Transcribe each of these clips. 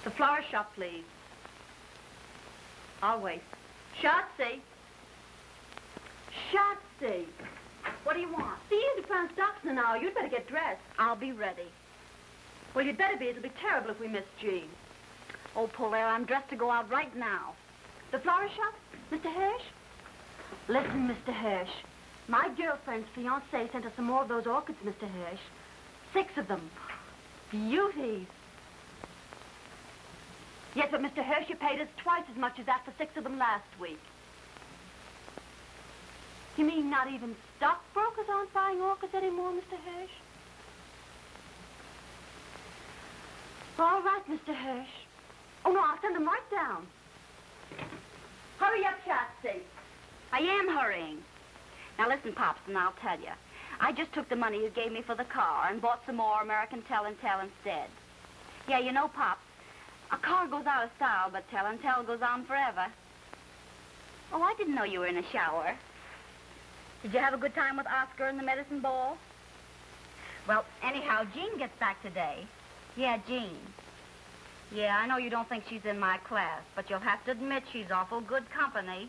The florist shop, please. I'll wait. Shotzi! Shotzi! What do you want? The Easy Brown stops in an hour. You'd better get dressed. I'll be ready. Well, you'd better be. It'll be terrible if we miss Jean. Oh, Polaire, I'm dressed to go out right now. The florist shop? Mr. Hirsch? Listen, Mr. Hirsch. My girlfriend's fiancé sent us some more of those orchids, Mr. Hirsch. 6 of them. Beauties. Yes, but Mr. Hirsch, you paid us twice as much as that for 6 of them last week. You mean not even stockbrokers aren't buying orchids anymore, Mr. Hirsch? All right, Mr. Hirsch. Oh, no, I'll send them right down. Hurry up, Shotzi. I am hurrying. Now, listen, Pops, and I'll tell you. I just took the money you gave me for the car and bought some more American Tell and Tell instead. Yeah, you know, Pops, a car goes out of style, but Tell and Tell goes on forever. Oh, I didn't know you were in a shower. Did you have a good time with Oscar and the medicine ball? Well, anyhow, Jean gets back today. Yeah, Jean. Yeah, I know you don't think she's in my class, but you'll have to admit she's awful good company.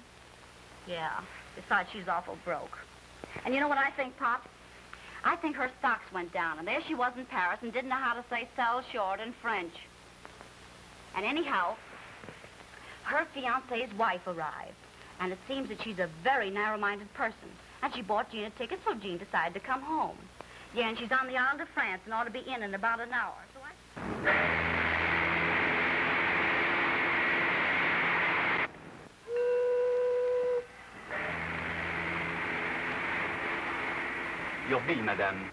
Yeah, besides she's awful broke. And you know what I think, Pop? I think her stocks went down, and there she was in Paris and didn't know how to say sell short in French. And anyhow, her fiancé's wife arrived, and it seems that she's a very narrow-minded person. And she bought Jean a ticket, so Jean decided to come home. Yeah, and she's on the Isle de France and ought to be in about an hour. So Your bill, madame.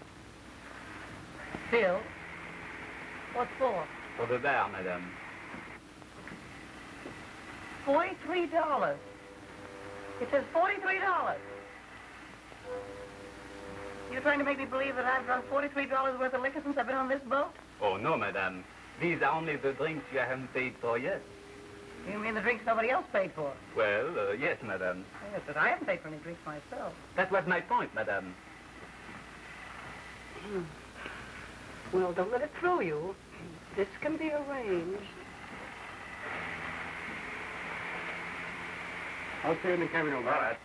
Bill? What for? For the bar, madame. $43. It says $43. You're trying to make me believe that I've drunk $43 worth of liquor since I've been on this boat? Oh, no, madame. These are only the drinks you haven't paid for yet. You mean the drinks somebody else paid for? Well, yes, madame. Yes, but I haven't paid for any drinks myself. That was my point, madame. Well, don't let it throw you. This can be arranged. I'll see you in the cabin, all right.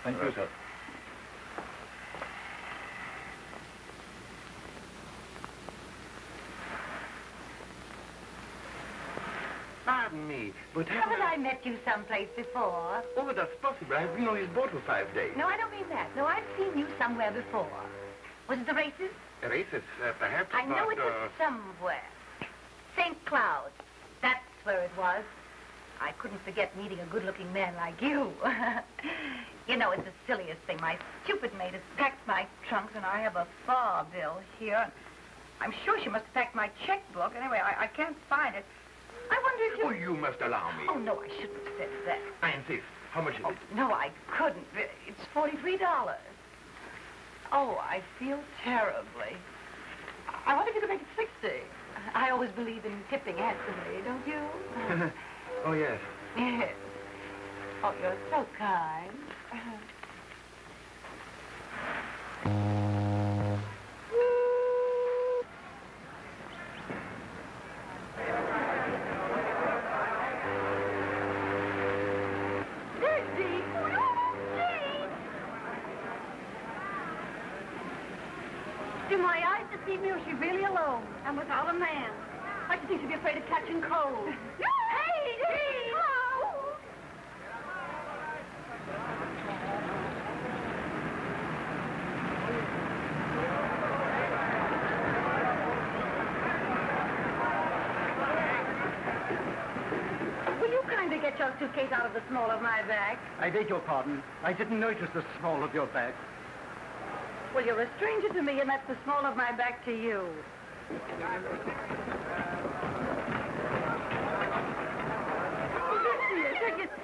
Thank you, sir. Pardon me, but Haven't I met you someplace before? Oh, that's possible. I've been on his boat for 5 days. No, I don't mean that. No, I've seen you somewhere before. Was it the races? Races, perhaps, I know but, it was somewhere. St. Cloud. That's where it was. I couldn't forget meeting a good-looking man like you. You know, it's the silliest thing. My stupid maid has packed my trunks, and I have a far bill here. I'm sure she must have packed my checkbook. Anyway, I can't find it. I wonder if you... Oh, you must allow me. Oh, no, I shouldn't have said that. I insist. How much is it? No, I couldn't. It's $43. Oh, I feel terribly. I wonder if you could make it 60. I always believe in tipping handsomely, don't you? Oh, yes. Yes. Oh, you're so kind. Do my eyes deceive me, or is she really alone? And without a man. I should think she'd be afraid of catching cold. Hey, Jean! Oh! Will you kindly get your suitcase out of the small of my bag? I beg your pardon. I didn't notice the small of your bag. Well, you're a stranger to me, and that's the small of my back to you.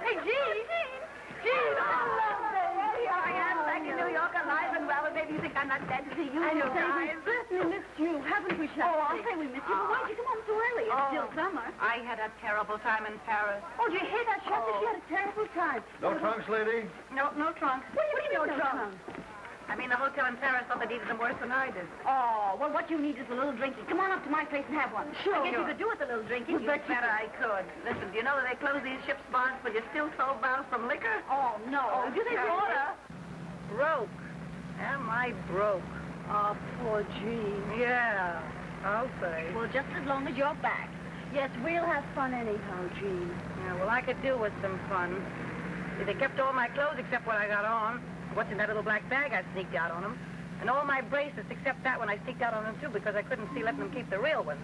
Hey, Jean! Jean! Oh, lovely! Here I am, back in New York, alive and well, and maybe you think I'm not glad to see you. I know, guys. we've certainly missed you, haven't we, Shasta? Oh, I'll say we missed you, but why'd you come home so early? It's still summer. I had a terrible time in Paris. Oh, did you hear that, Shasta? She had a terrible time. No trunks, lady? No trunk. What do you mean, no trunk? I mean, the hotel in Paris thought they needed them worse than I did. Oh, well, what you need is a little drinking. Come on up to my place and have one. Sure. I guess you could do with a little drinking. You bet I could. Listen, do you know that they close these ships' bonds, but you're still 12 miles from liquor? Oh, no. do they water? Broke. Am I broke? Oh, poor Jean. Yeah, I'll say. Well, just as long as you're back. Yes, we'll have fun anyhow, Jean. Yeah, well, I could do with some fun. See, they kept all my clothes except what I got on. What's in that little black bag I sneaked out on them. And all my bracelets except that one I sneaked out on them, too, because I couldn't see letting them keep the real ones.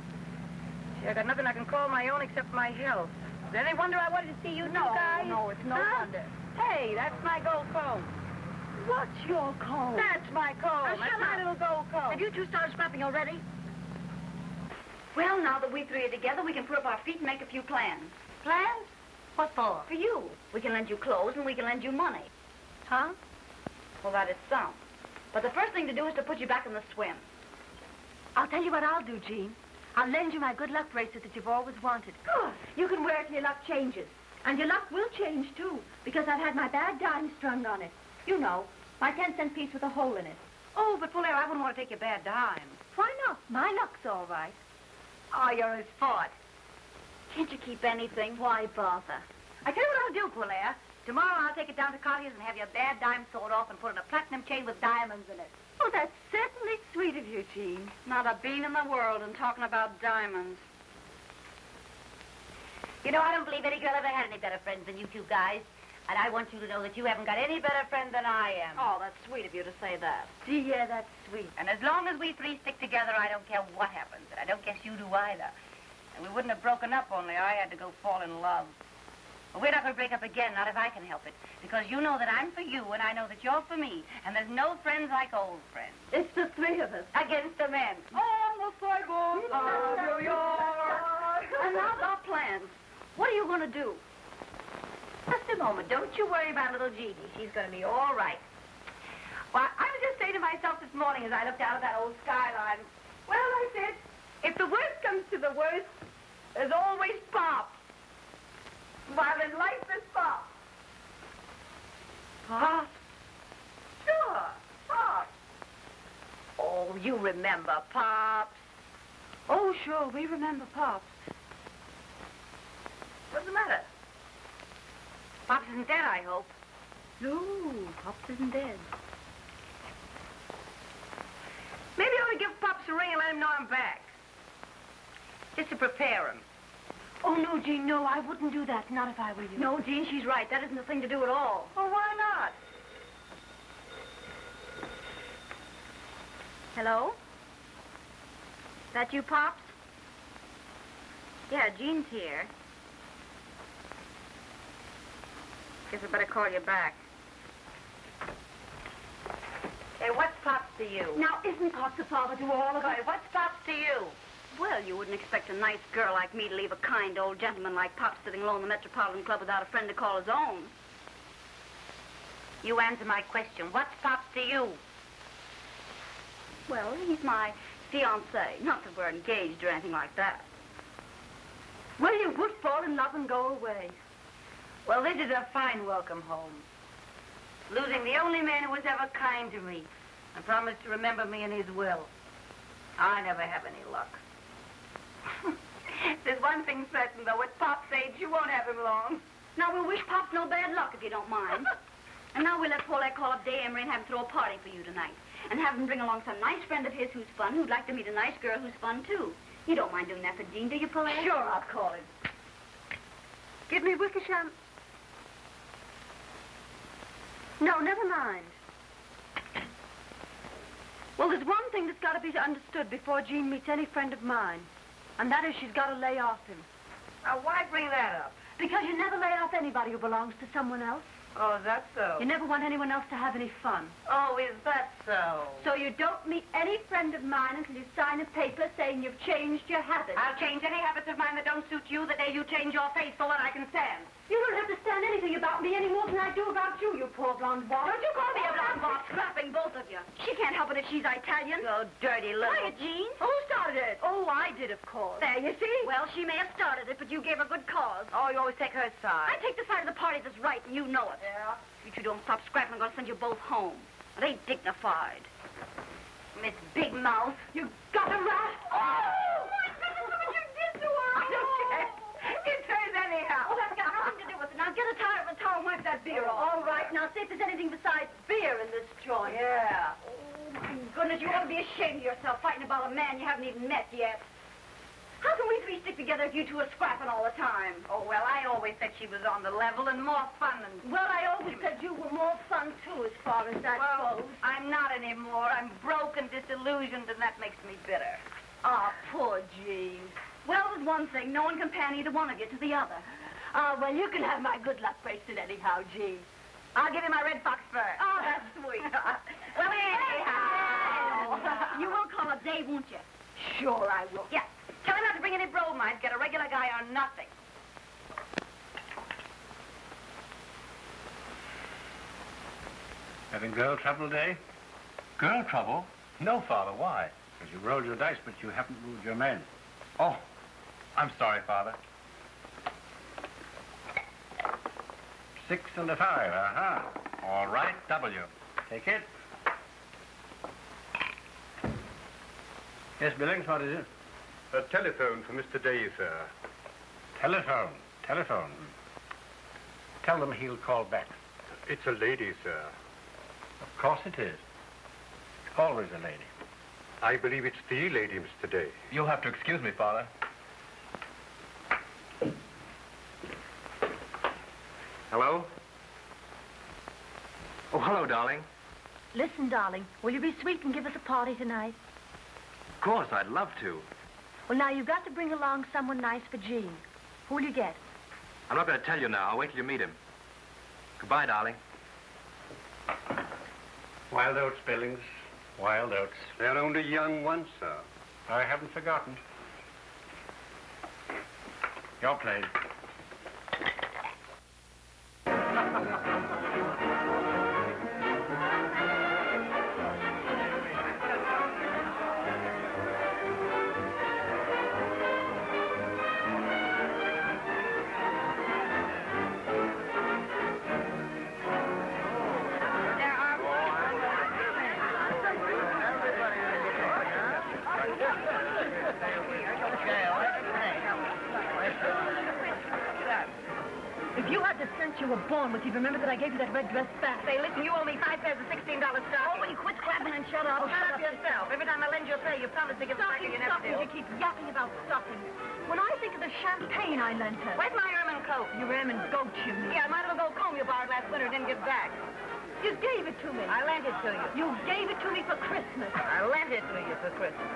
See, I got nothing I can call my own except my health. Is there any wonder I wanted to see you two guys? No, it's no wonder. Hey, that's my gold comb. What's your comb? That's my comb. That's my little gold comb. Have you two started shopping already? Well, now that we three are together, we can put up our feet and make a few plans. Plans? What for? For you. We can lend you clothes and we can lend you money. Huh? Well, that is some. But the first thing to do is to put you back in the swim. I'll tell you what I'll do, Jean. I'll lend you my good luck bracelet that you've always wanted. Good. You can wear it till your luck changes. And your luck will change, too, because I've had my bad dime strung on it. You know, my 10-cent piece with a hole in it. Oh, but Polaire, I wouldn't want to take your bad dime. Why not? My luck's all right. Oh, you're his fort. Can't you keep anything? Why bother? I tell you what I'll do, Polaire. Tomorrow I'll take it down to Cartier's and have your bad dime sawed off and put in a platinum chain with diamonds in it. Oh, that's certainly sweet of you, Jean. Not a bean in the world and talking about diamonds. You know, I don't believe any girl ever had any better friends than you two guys. And I want you to know that you haven't got any better friend than I am. Oh, that's sweet of you to say that. Dear, that's sweet. And as long as we three stick together, I don't care what happens. And I don't guess you do either. And we wouldn't have broken up only I had to go fall in love. But we're not going to break up again, not if I can help it. Because you know that I'm for you, and I know that you're for me. And there's no friends like old friends. It's the three of us. Against the men. On the sidewalk of New York. And now our plans. What are you going to do? Just a moment. Don't you worry about little Gigi. She's going to be all right. Well, I was just saying to myself this morning as I looked out of that old skyline, well, I said, if the worst comes to the worst, there's always Pop. While in life there's Pop. Pop? Sure, Pop. Oh, you remember Pops. Oh, sure, we remember Pops. What's the matter? Pops isn't dead, I hope. No, Pops isn't dead. Maybe I ought to give Pops a ring and let him know I'm back. Just to prepare him. Oh, no, Jean, no, I wouldn't do that, not if I were you. No, Jean, she's right. That isn't the thing to do at all. Well, why not? Hello? That you, Pops? Yeah, Jean's here. Guess I better call you back. Hey, what's Pops to you? Now, isn't Pops a father to all of us? Hey, what's Pops to you? Well, you wouldn't expect a nice girl like me to leave a kind old gentleman like Pop sitting alone in the Metropolitan Club without a friend to call his own. You answer my question. What's Pops to you? Well, he's my fiancé. Not that we're engaged or anything like that. Well, you would fall in love and go away. Well, this is a fine welcome home. Losing the only man who was ever kind to me and promised to remember me in his will. I never have any luck. There's one thing certain, though. At Pop's age, you won't have him long. Now, we'll wish Pops no bad luck, if you don't mind. And now we'll let Paulette call up Day Emery and have him throw a party for you tonight. And have him bring along some nice friend of his who's fun, who'd like to meet a nice girl who's fun, too. You don't mind doing that for Jean, do you, Paulette? Sure, I'll call him. Give me Wickersham. No, never mind. Well, there's one thing that's got to be understood before Jean meets any friend of mine. And that is she's got to lay off him. Now, why bring that up? Because you never lay off anybody who belongs to someone else. Oh, is that so? You never want anyone else to have any fun. Oh, is that so? So you don't meet any friend of mine until you sign a paper saying you've changed your habits. I'll change any habits of mine that don't suit you the day you change your face so that I can stand. You don't have to stand anything about me any more than I do about you, you poor blonde ball. Don't you call me a blonde box, scrapping both of you. She can't helping it. She's Italian. Oh, dirty little... Quiet, Jean. Who started it? Oh, I did, of course. There, you see? Well, she may have started it, but you gave her good cause. Oh, you always take her side. I take the side of the party that's right, and you know it. Yeah? If you don't stop scrapping, I'm going to send you both home. It ain't dignified. Miss Big Mouth. You got a rat. Oh, my goodness, look what you did to her. I don't care. It's hers anyhow. Oh, that's got nothing to do with it. Now get a towel and towel and wipe that beer off. All right, now see if there's anything besides beer in this joint. Yeah. Oh, my goodness, you ought to be ashamed of yourself fighting about a man you haven't even met yet. How can we three stick together if you two are scrapping all the time? Oh, well, I always said she was on the level and more fun than... Well, I always said you were more fun, too, as far as that Well, goes. I'm not anymore. I'm broke and disillusioned, and that makes me bitter. Ah, poor Jean. Well, there's one thing. No one can pan either one of you to the other. Ah, well, you can have my good luck bracelet anyhow, Jean. I'll give you my red fox fur. Oh, that's sweet. Well, anyhow. You will call up Dave, won't you? Sure I will. Yeah. Tell him not to bring any bromides. Get a regular guy or nothing. Having girl trouble today? Girl trouble? No, Father. Why? Because you rolled your dice, but you haven't moved your men. Oh, I'm sorry, Father. 6 and a 5, uh-huh. All right, W. Take it. Yes, Billings, what is it? A telephone for Mr. Day, sir. Telephone. Tell them he'll call back. It's a lady, sir. Of course it is. It's always a lady. I believe it's the lady, Mr. Day. You'll have to excuse me, Father. Hello? Oh, hello, darling. Listen, darling, will you be sweet and give us a party tonight? Of course, I'd love to. Well, now, you've got to bring along someone nice for Jean. Who'll you get? I'm not going to tell you now. I'll wait till you meet him. Goodbye, darling. Wild oats, Billings. Wild oats. They're only young ones, sir. I haven't forgotten. Your plane. If you had the sense you were born with, you'd remember that I gave you that red dress back. Say, listen, you owe me 5 pairs of $16 stockings. Oh, will you quit scrapping and shut up? Oh, shut up yourself. Every time I lend you a pair, you promise to give it back and you never do. You keep yapping about stockings. When I think of the champagne I lent her... Where's my ermine coat? Your ermine goat, you mean. Yeah, my little gold comb you borrowed last winter didn't give back. You gave it to me. I lent it to you. You gave it to me for Christmas. I lent it to you for Christmas.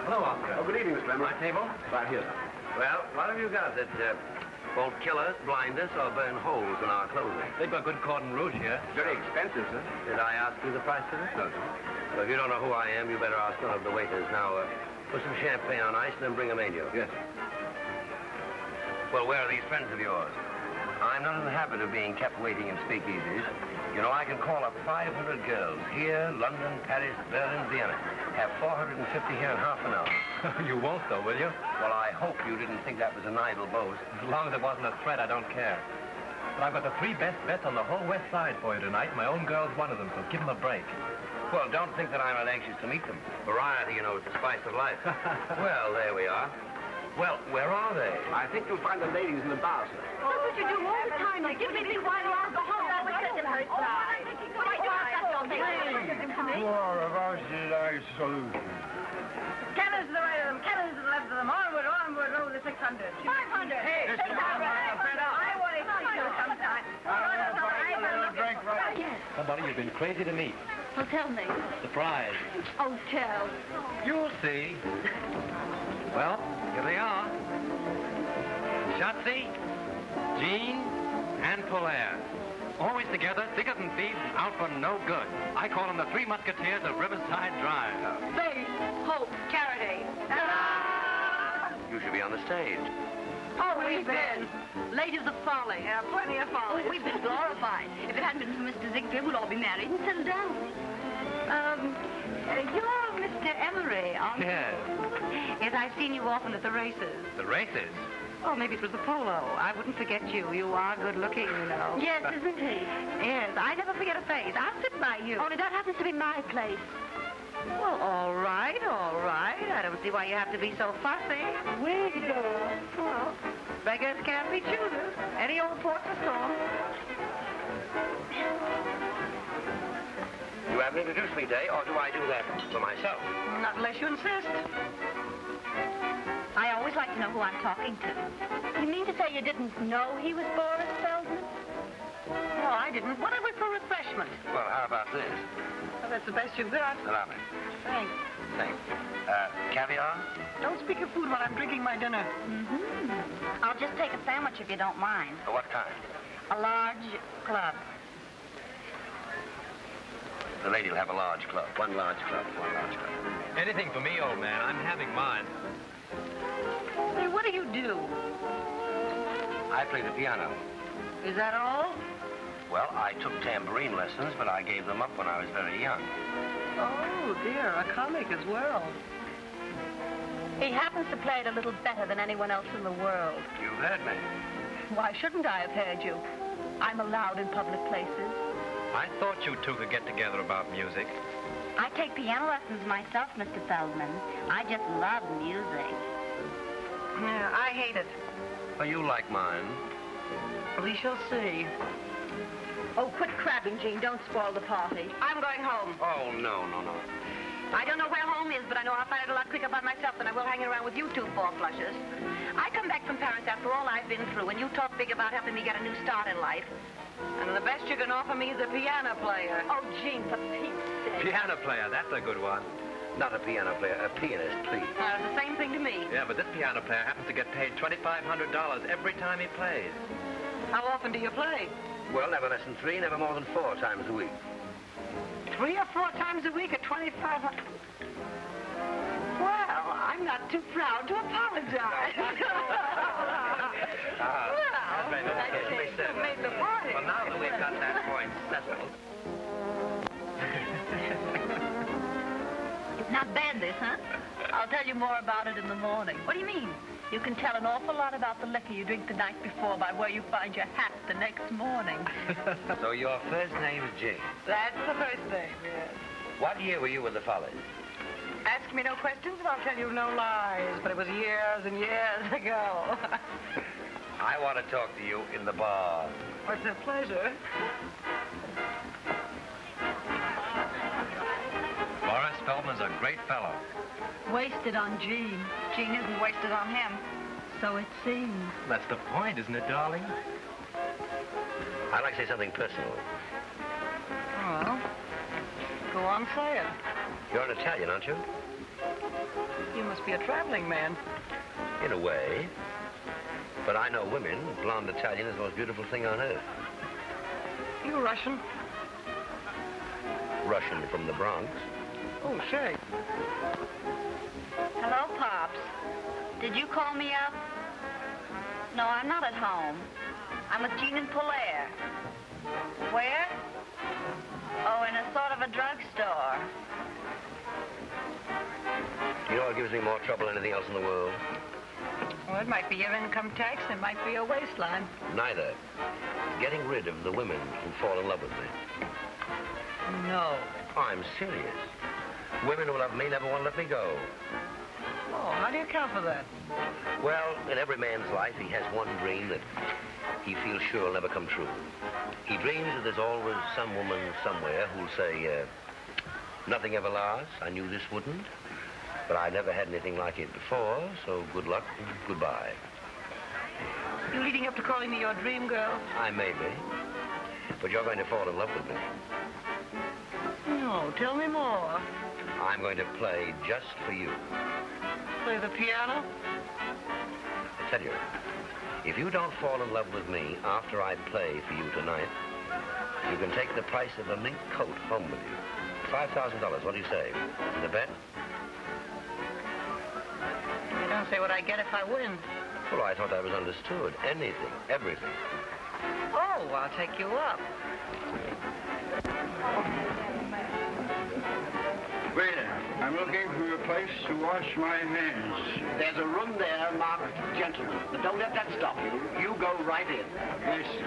Hello, Oscar. Oh, good evening, Mr. Lemon. My table? Right here. Well, what have you got that won't kill us, blind us, or burn holes in our clothing? They've got good cordon rouge here. Very expensive, sir. Did I ask you the price of it? No, sir. Well, if you don't know who I am, you better ask one of the waiters. Now, put some champagne on ice and then bring a menu. Yes. Well, where are these friends of yours? I'm not in the habit of being kept waiting in speakeasies. You know, I can call up 500 girls here, London, Paris, Berlin, Vienna. Have 450 here in half an hour. You won't, though, will you? Well, I hope you didn't think that was an idle boast. As long as it wasn't a threat, I don't care. But I've got the 3 best bets on the whole West Side for you tonight. My own girl's one of them, so give them a break. Well, don't think that I'm not anxious to meet them. Variety, you know, is the spice of life. Well, there we are. Well, where are they? I think you'll find the ladies in the bar, sir. That's what you do all the time. You give me these while or I'll go home. I was sitting her side. Cannons to the right of them, cannons to the left of them. Onward, onward, over the 600. 500. Hey, I want to see you sometime. Somebody you've been crazy to meet. Oh, tell me. Surprise. Oh, tell. You'll see. Well, here they are. Shotzi, Jean, and Polaire. Always together, thicker than thieves, out for no good. I call them the 3 Musketeers of Riverside Drive. Faith, hope, charity. You should be on the stage. Oh, we've been. Ladies of folly. Yeah, plenty of folly. Oh, we've been glorified. If it hadn't been for Mr. Ziegfeld, we'd all be married and settled down. You're Mr. Emery, aren't you? Yes. Yes, I've seen you often at the races. The races? Oh, maybe it was the polo. I wouldn't forget you. You are good looking, you know. Yes, isn't he? Yes, I never forget a face. I'll sit by you. Only that happens to be my place. Well, all right, all right. I don't see why you have to be so fussy. We go. Well, beggars can't be choosers. Any old port's a storm. You haven't introduced me, Day, or do I do that for myself? Not unless you insist. I always like to know who I'm talking to. You mean to say you didn't know he was Boris Feldman? No, I didn't. What are we for refreshment? Well, how about this? Well, that's the best you've got. Allow me. Thanks. Thanks. Caviar? Don't speak of food while I'm drinking my dinner. I'll just take a sandwich if you don't mind. What kind? A large club. The lady will have a large club. One large club. One large club. Anything for me, old man. I'm having mine. Hey, what do you do? I play the piano. Is that all? Well, I took tambourine lessons, but I gave them up when I was very young. Oh, dear, a comic as well. He happens to play it a little better than anyone else in the world. You've heard me. Why shouldn't I have heard you? I'm allowed in public places. I thought you two could get together about music. I take piano lessons myself, Mr. Feldman. I just love music. Yeah, I hate it. Well, you like mine. We shall see. Oh, quit crabbing, Jean. Don't spoil the party. I'm going home. Oh, no, no, no. I don't know where home is, but I know I'll find it a lot quicker by myself than I will hanging around with you two four-flushers. I come back from Paris after all I've been through, and you talk big about helping me get a new start in life. And the best you can offer me is a piano player. Oh, Jean, for Pete's sake. Piano player, that's a good one. Not a piano player, a pianist, please. It's the same thing to me. Yeah, but this piano player happens to get paid $2,500 every time he plays. How often do you play? Well, never less than 3, never more than 4 times a week. 3 or 4 times a week at $2,500. Well, I'm not too proud to apologize. That's very nice. You made the party. Well, now that we've got that point settled. Not bad, this, huh? I'll tell you more about it in the morning. What do you mean? You can tell an awful lot about the liquor you drink the night before by where you find your hat the next morning. So your first name is Jane. That's the first name, yes. What year were you with the Follies? Ask me no questions and I'll tell you no lies, but it was years and years ago. I want to talk to you in the bar. It's a pleasure. Boris Feldman's a great fellow. Wasted on Jean. Jean isn't wasted on him. So it seems. That's the point, isn't it, darling? I'd like to say something personal. Well, go on, say it. You're an Italian, aren't you? You must be a traveling man. In a way. But I know women. Blonde Italian is the most beautiful thing on earth. You Russian? Russian from the Bronx. Oh, say. Hello, Pops. Did you call me up? No, I'm not at home. I'm with Jean and Polaire. Where? Oh, in a sort of a drugstore. You know what gives me more trouble than anything else in the world? Well, it might be your income tax, and it might be your waistline. Neither. Getting rid of the women who fall in love with me. No. I'm serious. Women who love me never want to let me go. Oh, how do you account for that? Well, in every man's life, he has one dream that he feels sure will never come true. He dreams that there's always some woman somewhere who'll say, nothing ever lasts. I knew this wouldn't. But I never had anything like it before, so good luck and goodbye. You leading up to calling me your dream girl? I may be. But you're going to fall in love with me. No, tell me more. I'm going to play just for you. Play the piano? I tell you, if you don't fall in love with me after I play for you tonight, you can take the price of a mink coat home with you. $5,000, what do you say? Is it a bet? You don't say what I get if I win. Well, I thought I was understood. Anything, everything. Oh, I'll take you up. I'm looking for a place to wash my hands. There's a room there marked gentlemen. But don't let that stop you. You go right in. Yes, sir.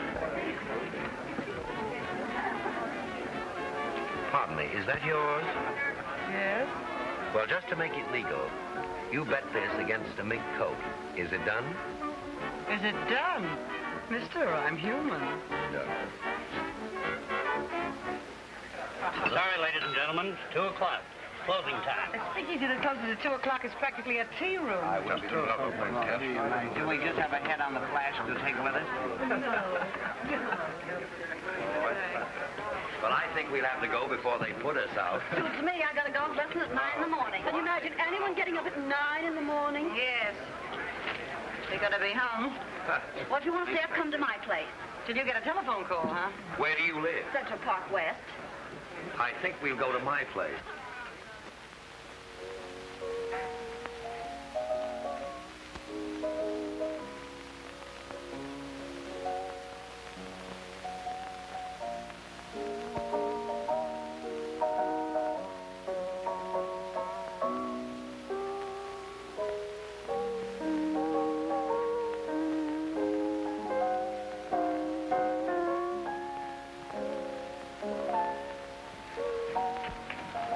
Pardon me, is that yours? Yes? Well, just to make it legal, you bet this against a mink coat. Is it done? Is it done? Mister, I'm human. No. Sorry, ladies and gentlemen. 2 o'clock. Closing time. Speaking to the closest at 2 o'clock is practically a tea room. I will be lovely, Do we just have a head on the flash to take with us? Well, I think we'll have to go before they put us out. Suits me. I gotta go to lesson at 9 in the morning. Can you imagine anyone getting up at 9 in the morning? Yes. You're gonna be home. Well, if you want to stay up, come to my place. Did you get a telephone call, huh? Where do you live? Central Park West. I think we'll go to my place.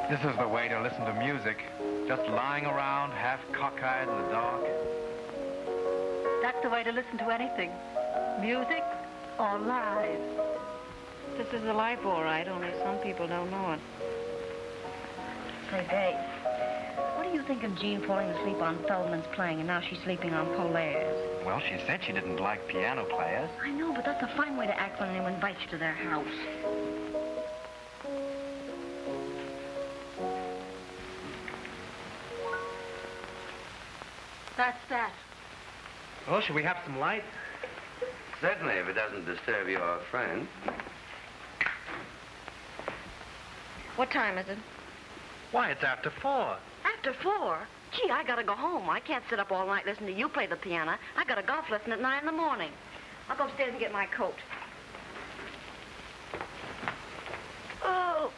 This is the way to listen to music. Just lying around, half cockeyed in the dark. That's the way to listen to anything. Music or live. This is the life, all right, only some people don't know it. Say, Dave, what do you think of Jean falling asleep on Feldman's playing and now she's sleeping on Polaire's? Well, she said she didn't like piano players. I know, but that's a fine way to act when anyone invites you to their house. That's that. Well, should we have some light? Certainly, if it doesn't disturb your friend. What time is it? Why, it's after 4. After 4? Gee, I gotta go home. I can't sit up all night listening to you play the piano. I got a golf lesson at 9 in the morning. I'll go upstairs and get my coat. Oh,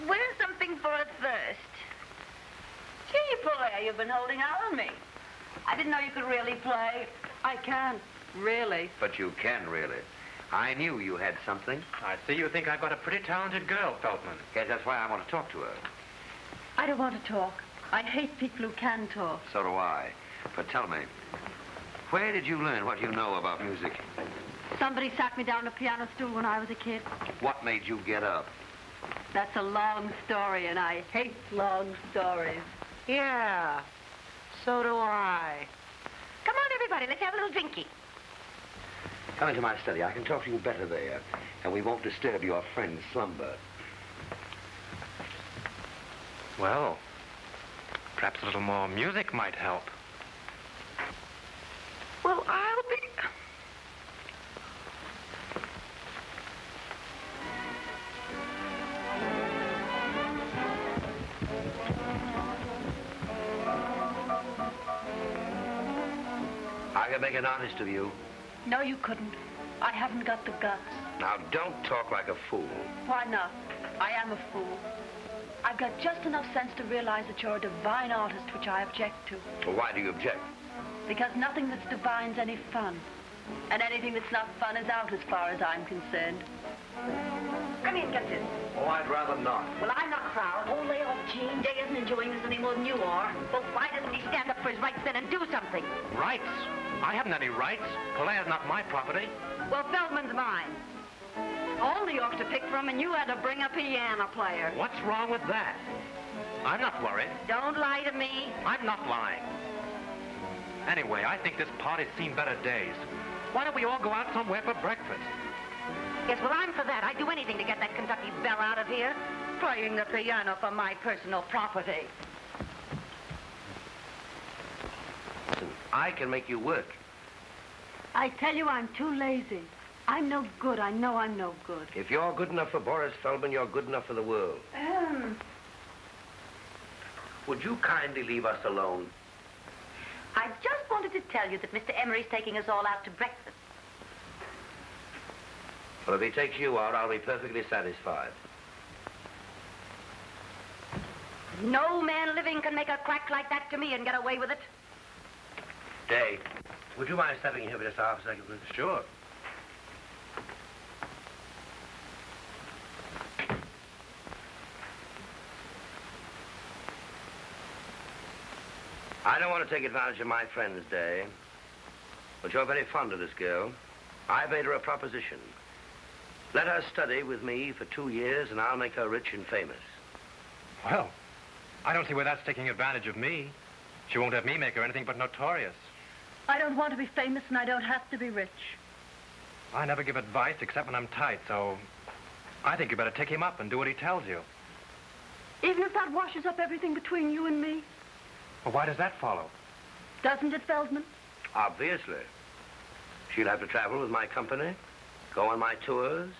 wear something for a thirst. Gee, Polaire, you've been holding out on me. I didn't know you could really play. I can. Really. But you can, really. I knew you had something. I see you think I've got a pretty talented girl, Feldman. Yes, that's why I want to talk to her. I don't want to talk. I hate people who can talk. So do I. But tell me, where did you learn what you know about music? Somebody sat me down on a piano stool when I was a kid. What made you get up? That's a long story, and I hate long stories. Yeah. So do I. Come on, everybody, let's have a little drinky. Come into my study. I can talk to you better there, and we won't disturb your friend's slumber. Well, perhaps a little more music might help. Well, I'll be... I can make an artist of you. No, you couldn't. I haven't got the guts. Now, don't talk like a fool. Why not? I am a fool. I've got just enough sense to realize that you're a divine artist, which I object to. Well, why do you object? Because nothing that's divine's any fun. And anything that's not fun is out as far as I'm concerned. Come in, get this. Oh, I'd rather not. Well, I'm not proud. Oh, lay off, Gene. Day isn't enjoying this any more than you are. Well, why doesn't he stand up for his rights then and do something? Rights? I haven't any rights. Polaire's not my property. Well, Feldman's mine. All New York to pick from, and you had to bring a piano player. What's wrong with that? I'm not worried. Don't lie to me. I'm not lying. Anyway, I think this party's seen better days. Why don't we all go out somewhere for breakfast? Yes, well, I'm for that. I'd do anything to get that Kentucky belle out of here. Playing the piano for my personal property. Listen, I can make you work. I tell you, I'm too lazy. I'm no good. I know I'm no good. If you're good enough for Boris Feldman, you're good enough for the world. Would you kindly leave us alone? I just wanted to tell you that Mr. Emery's taking us all out to breakfast. Well, if he takes you out, I'll be perfectly satisfied. No man living can make a crack like that to me and get away with it. Day, would you mind stepping in here for just half a second, please? Sure. I don't want to take advantage of my friend's Day, but you're very fond of this girl. I've made her a proposition. Let her study with me for 2 years, and I'll make her rich and famous. Well, I don't see where that's taking advantage of me. She won't have me make her anything but notorious. I don't want to be famous, and I don't have to be rich. I never give advice except when I'm tight, so I think you better take him up and do what he tells you. Even if that washes up everything between you and me? Well, why does that follow? Doesn't it, Feldman? Obviously. She'll have to travel with my company, go on my tours,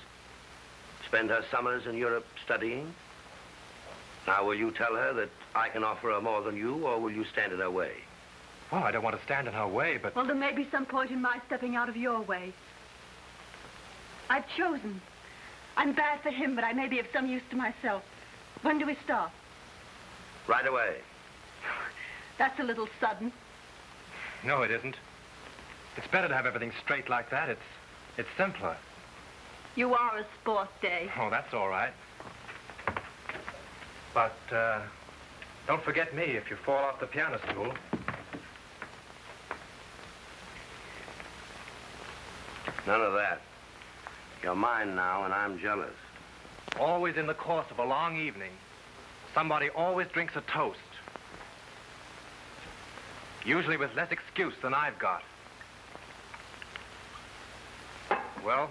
spend her summers in Europe studying. Now, will you tell her that I can offer her more than you, or will you stand in her way? Well, I don't want to stand in her way, but... Well, there may be some point in my stepping out of your way. I've chosen. I'm bad for him, but I may be of some use to myself. When do we start? Right away. That's a little sudden. No, it isn't. It's better to have everything straight like that. It's simpler. You are a sport, Day. Oh, that's all right. But, don't forget me if you fall off the piano stool. None of that. You're mine now, and I'm jealous. Always in the course of a long evening, somebody always drinks a toast. Usually with less excuse than I've got. Well,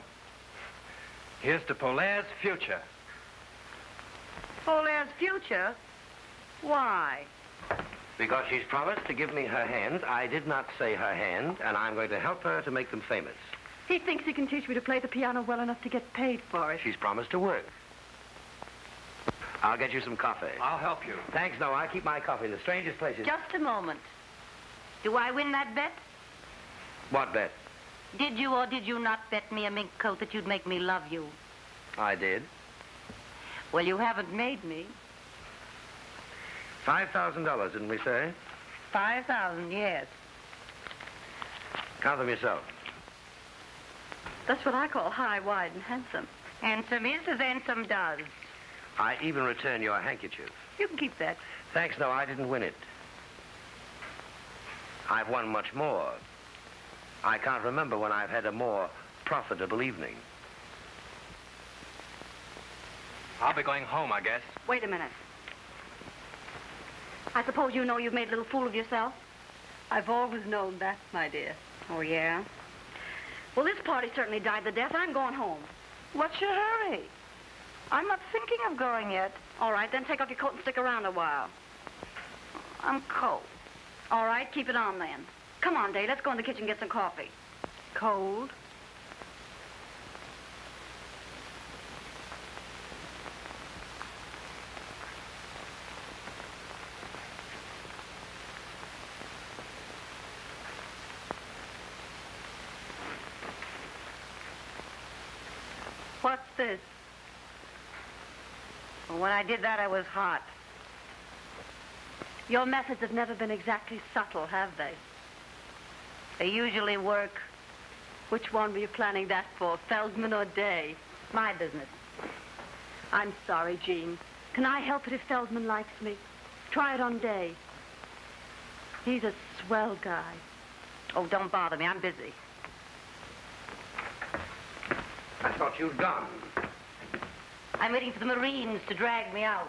here's to Polaire's future. Polaire's future? Why? Because she's promised to give me her hand. I did not say her hand, and I'm going to help her to make them famous. He thinks he can teach me to play the piano well enough to get paid for it. She's promised to work. I'll get you some coffee. I'll help you. Thanks, no, I keep my coffee in the strangest places. Just a moment. Do I win that bet? What bet? Did you or did you not bet me a mink coat that you'd make me love you? I did. Well, you haven't made me. $5,000, didn't we say? 5,000, yes. Count them yourself. That's what I call high, wide, and handsome. Handsome is as handsome does. I even return your handkerchief. You can keep that. Thanks, no, I didn't win it. I've won much more. I can't remember when I've had a more profitable evening. I'll be going home, I guess. Wait a minute. I suppose you know you've made a little fool of yourself? I've always known that, my dear. Oh, yeah? Well, this party certainly died the death. I'm going home. What's your hurry? I'm not thinking of going yet. All right, then take off your coat and stick around a while. I'm cold. All right, keep it on then. Come on, Day. Let's go in the kitchen and get some coffee. Cold? What's this? Well, when I did that, I was hot. Your methods have never been exactly subtle, have they? They usually work. Which one were you planning that for, Feldman or Day? My business. I'm sorry, Jean. Can I help it if Feldman likes me? Try it on Day. He's a swell guy. Oh, don't bother me. I'm busy. I thought you'd gone. I'm waiting for the Marines to drag me out.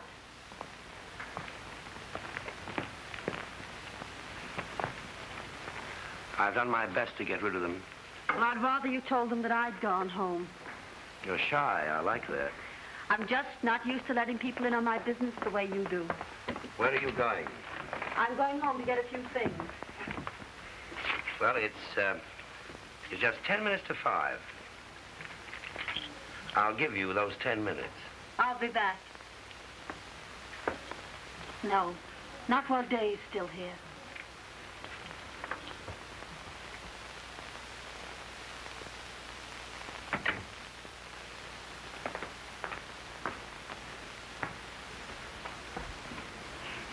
I've done my best to get rid of them. Well, I'd rather you told them that I'd gone home. You're shy. I like that. I'm just not used to letting people in on my business the way you do. Where are you going? I'm going home to get a few things. Well, it's just 10 minutes to 5. I'll give you those 10 minutes. I'll be back. No, not while Day's still here.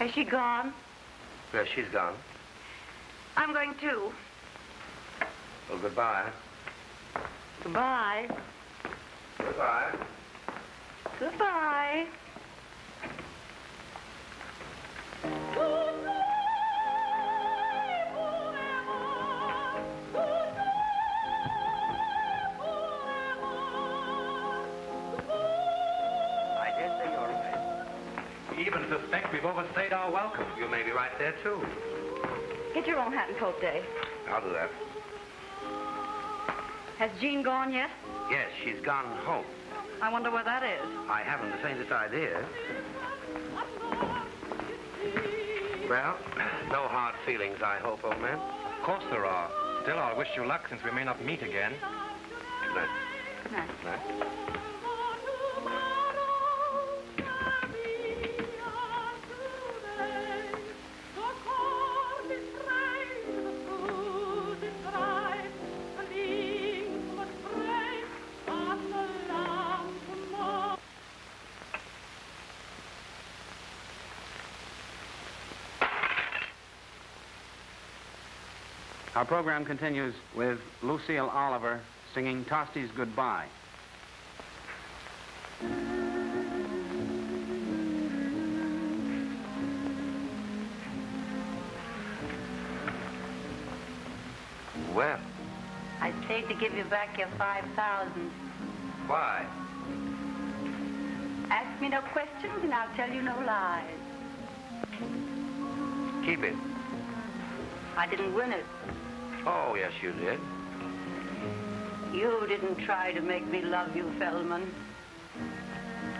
Has she gone? Yes, she's gone. I'm going too. Well, goodbye. Goodbye. Goodbye. Goodbye. I dare say you're right. You even suspect we've overstayed our welcome. You may be right there, too. Get your own hat and coat, Dave. I'll do that. Has Jean gone yet? Yes, she's gone home. I wonder where that is. I haven't the faintest idea. Well, no hard feelings, I hope, old man. Of course there are. Still, I'll wish you luck since we may not meet again. Good night. Good night. Good night. Our program continues with Lucille Oliver singing Tosti's Goodbye. Well, I stayed to give you back your 5,000. why? Ask me no questions and I'll tell you no lies. Keep it. I didn't win it. Oh, yes, you did. You didn't try to make me love you, Feldman.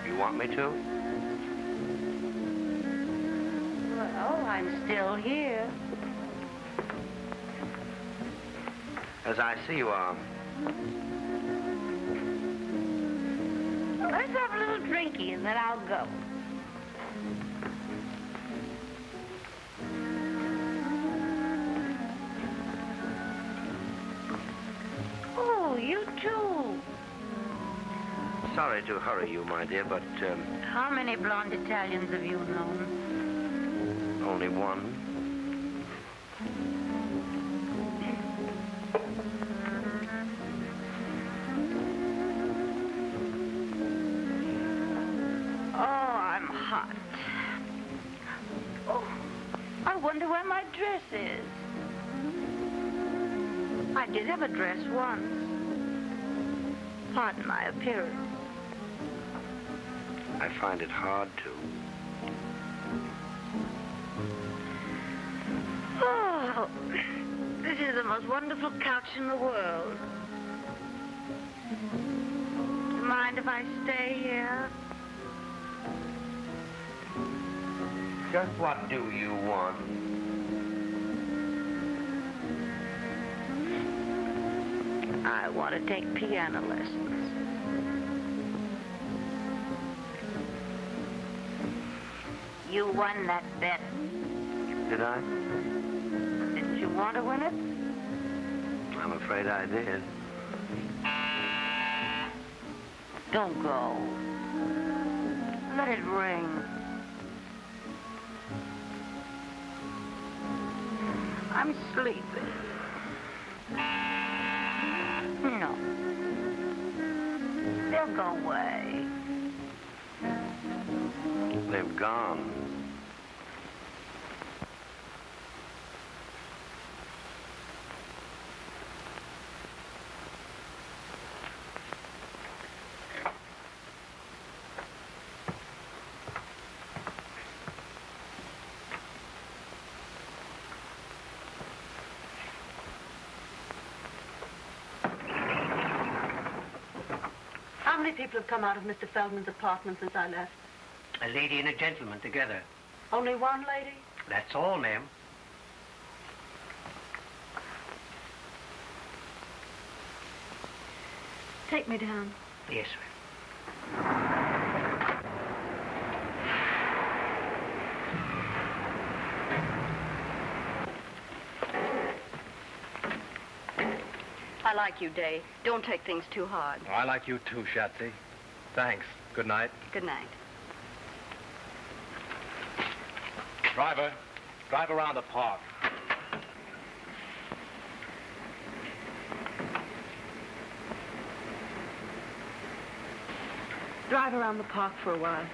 You want me to? Well, I'm still here. As I see you are. Let's have a little drinky and then I'll go. Oh, you too. Sorry to hurry you, my dear, but How many blonde Italians have you known? only one. Oh, I'm hot. Oh, I wonder where my dress is. I did have a dress once. Pardon my appearance. I find it hard to. Oh, this is the most wonderful couch in the world. Do you mind if I stay here? Just what do you want? I want to take piano lessons. You won that bet. Did I? Didn't you want to win it? I'm afraid I did. Don't go. Let it ring. I'm sleepy. No. They'll go away. They've gone. How many people have come out of Mr. Feldman's apartment since I left? A lady and a gentleman together. Only one lady? That's all, ma'am. Take me down. Yes, ma'am. I like you, Dave. Don't take things too hard. Oh, I like you too, Shatsy. Thanks. Good night. Good night. Driver, drive around the park. Drive around the park for a while.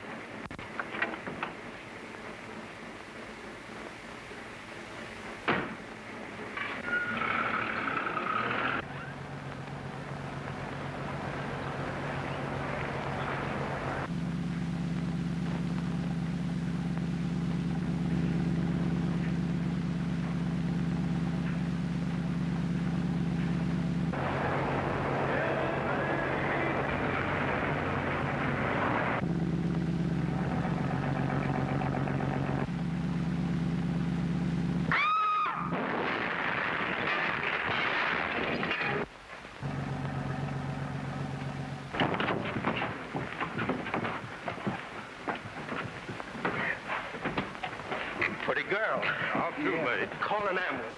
Pretty girl. How to, mate? Call an ambulance.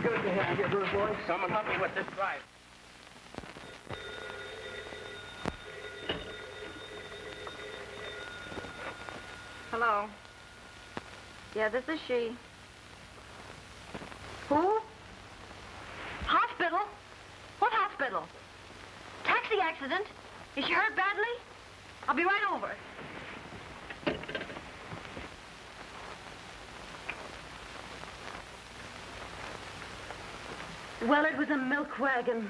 Good to have you, little boy. Someone help me with this drive. Hello. Yeah, this is she. Who? Hospital? What hospital? Taxi accident? Is she hurt badly? I'll be right over. Well, it was a milk wagon.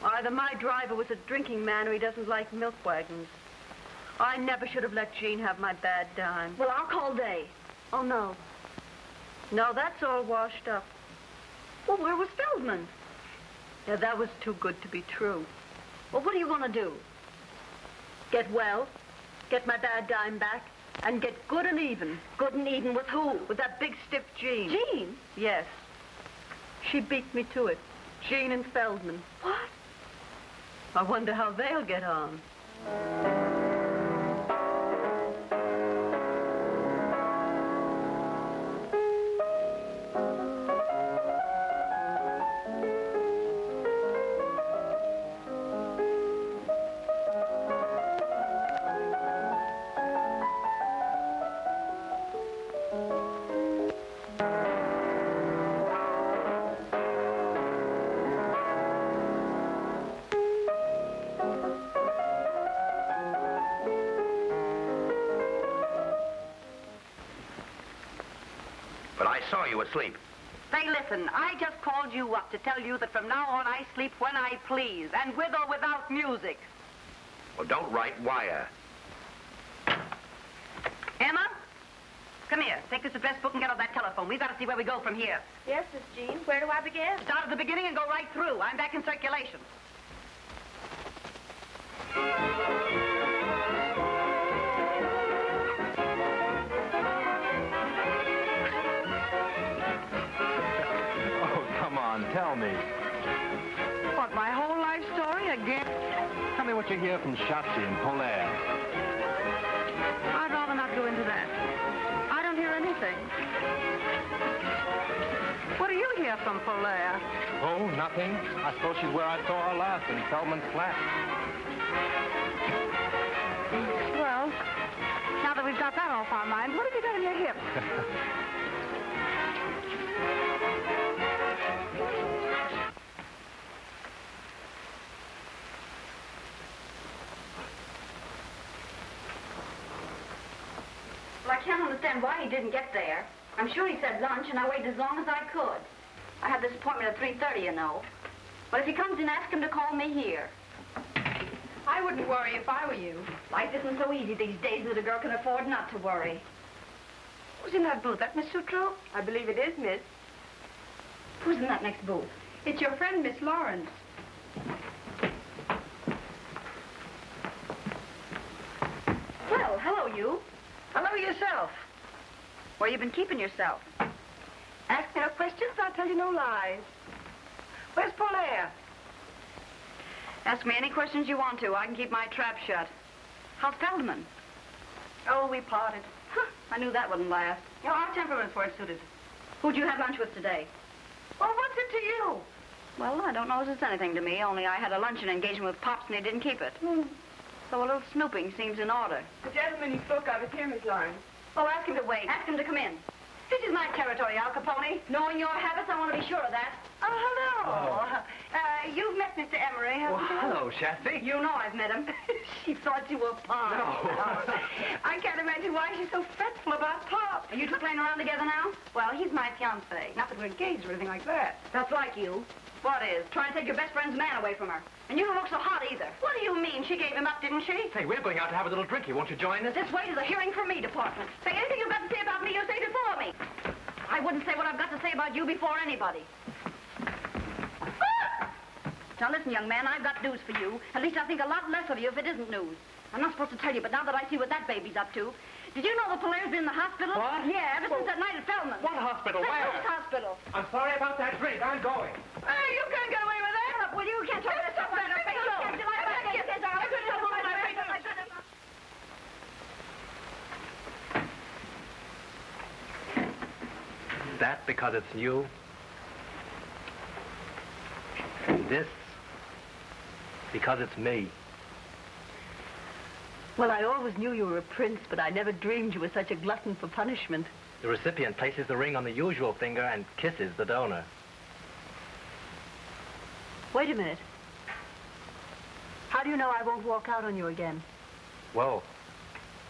Either my driver was a drinking man or he doesn't like milk wagons. I never should have let Jean have my bad dime. Well, I'll call Day. Oh, no. No, that's all washed up. Well, where was Feldman? Yeah, that was too good to be true. Well, what are you going to do? Get well, get my bad dime back, and get good and even. Good and even with who? With that big stiff Jean. Jean? Yes. She beat me to it. Jean and Feldman. What? I wonder how they'll get on. Saw you asleep. Say, listen, I just called you up to tell you that from now on I sleep when I please, and with or without music. Well, don't write wire. Emma, come here. Take this address book and get on that telephone. We've got to see where we go from here. Yes, Miss Jean. Where do I begin? Start at the beginning and go right through. I'm back in circulation. Tell me. What, my whole life story again? Tell me what you hear from Shotzi and Polaire. I'd rather not go into that. I don't hear anything. What do you hear from Polaire? Oh, nothing. I suppose she's where I saw her last, in Feldman's flat. Well, now that we've got that off our minds, what have you got in your hip? Well, I can't understand why he didn't get there. I'm sure he said lunch, and I waited as long as I could. I had this appointment at 3:30, you know. But if he comes in, ask him to call me here. I wouldn't worry if I were you. Life isn't so easy these days that a girl can afford not to worry. Who's in that booth? That Miss Sutro? I believe it is, miss. Who's in that next booth? It's your friend, Miss Lawrence. Well, hello, you. Hello yourself. Where you been keeping yourself? Ask me no questions, I'll tell you no lies. Where's Polaire? Ask me any questions you want to. I can keep my trap shut. How's Feldman? Oh, we parted. Huh, I knew that wouldn't last. You know, our temperaments weren't suited. Who'd you have lunch with today? Well, what's it to you? Well, I don't know if it's anything to me, only I had a luncheon engagement with Pops and he didn't keep it. So a little snooping seems in order. The gentleman you spoke of is here, Miss Lawrence. Oh, ask him to wait. Ask him to come in. This is my territory, Al Capone. Knowing your habits, I want to be sure of that. Oh, hello. You've met Mr. Emery, haven't you? hello, Shasty. You know I've met him. She thought you were Pop. No. I can't imagine why she's so fretful about Pop. Are you two playing around together now? Well, he's my fiancé. Not that we're engaged or anything like that. That's like you. What is? Trying to take your best friend's man away from her. And you don't look so hot either. What do you mean? She gave him up, didn't she? Say, we're going out to have a little drinky. Won't you join us? This way to the hearing from me department. Say anything you've got to say about me, you say before me. I wouldn't say what I've got to say about you before anybody. Now listen, young man, I've got news for you. At least I think a lot less of you if it isn't news. I'm not supposed to tell you, but now that I see what that baby's up to. Did you know the Polaire's been in the hospital? What? Yeah, ever since that night at Feldman. What hospital? This Where? hospital. I'm sorry about that drink. I'm going. Hey, you can't get away with that. Shut up, will you? You can't talk to this better. That because it's you? This because it's me. Well, I always knew you were a prince, but I never dreamed you were such a glutton for punishment. The recipient places the ring on the usual finger and kisses the donor. Wait a minute. How do you know I won't walk out on you again? Well,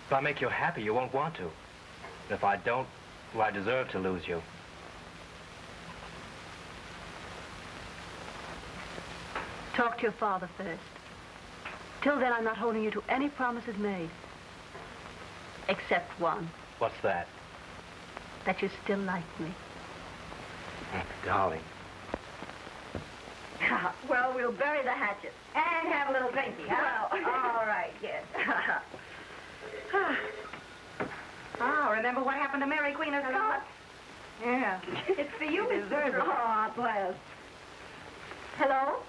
if I make you happy, you won't want to. And if I don't, well, I deserve to lose you. Talk to your father first. Till then, I'm not holding you to any promises made. Except one, What's that? that you still like me. Darling. Well, we'll bury the hatchet and have a little drinky, huh? Well, all right, yes. Oh, remember what happened to Mary, Queen of Scots? Yeah. It's for you, Miss Gerber. Oh, bless. Hello?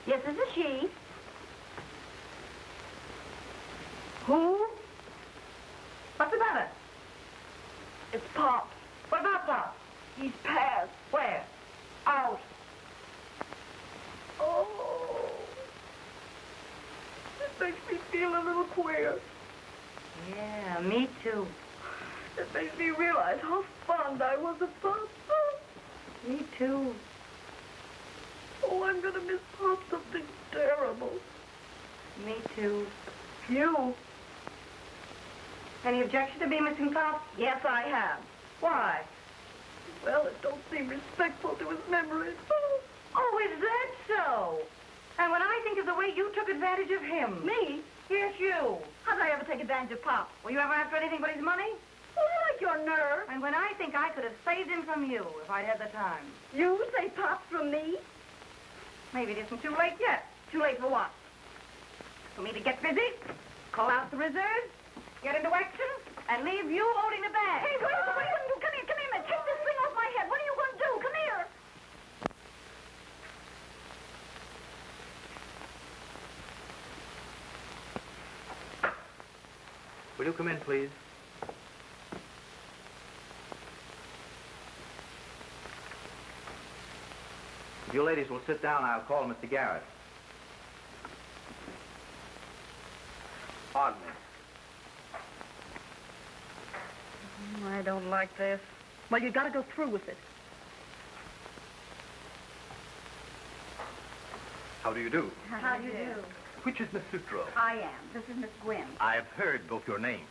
Yes, this is she. Who? What's the matter? It's Pop. What about Pop? He's passed. Where? Out. Oh. It makes me feel a little queer. Yeah, me too. It makes me realize how fond I was of Pop. Me too. Oh, I'm gonna miss Pop something terrible. Me too. You? Any objection to me missing Pop? Yes, I have. Why? Well, it don't seem respectful to his memory. Oh, is that so? And when I think of the way you took advantage of him. Me? Yes, you. How did I ever take advantage of Pop? Were you ever after anything but his money? Oh, I like your nerve. And when I think I could have saved him from you if I'd had the time. You say Pop from me? Maybe it isn't too late yet. Too late for what? For me to get busy, call out the reserves, get into action, and leave you holding the bag. Hey, what are you going to do? Come here, man. Take this thing off my head. What are you going to do? Come here. Will you come in, please? If you ladies will sit down, I'll call Mr. Garrett. Pardon me. I don't like this. Well, you've got to go through with it. How do you do? How do you do? Which is Miss Sutro? I am. This is Miss Gwynn. I've heard both your names.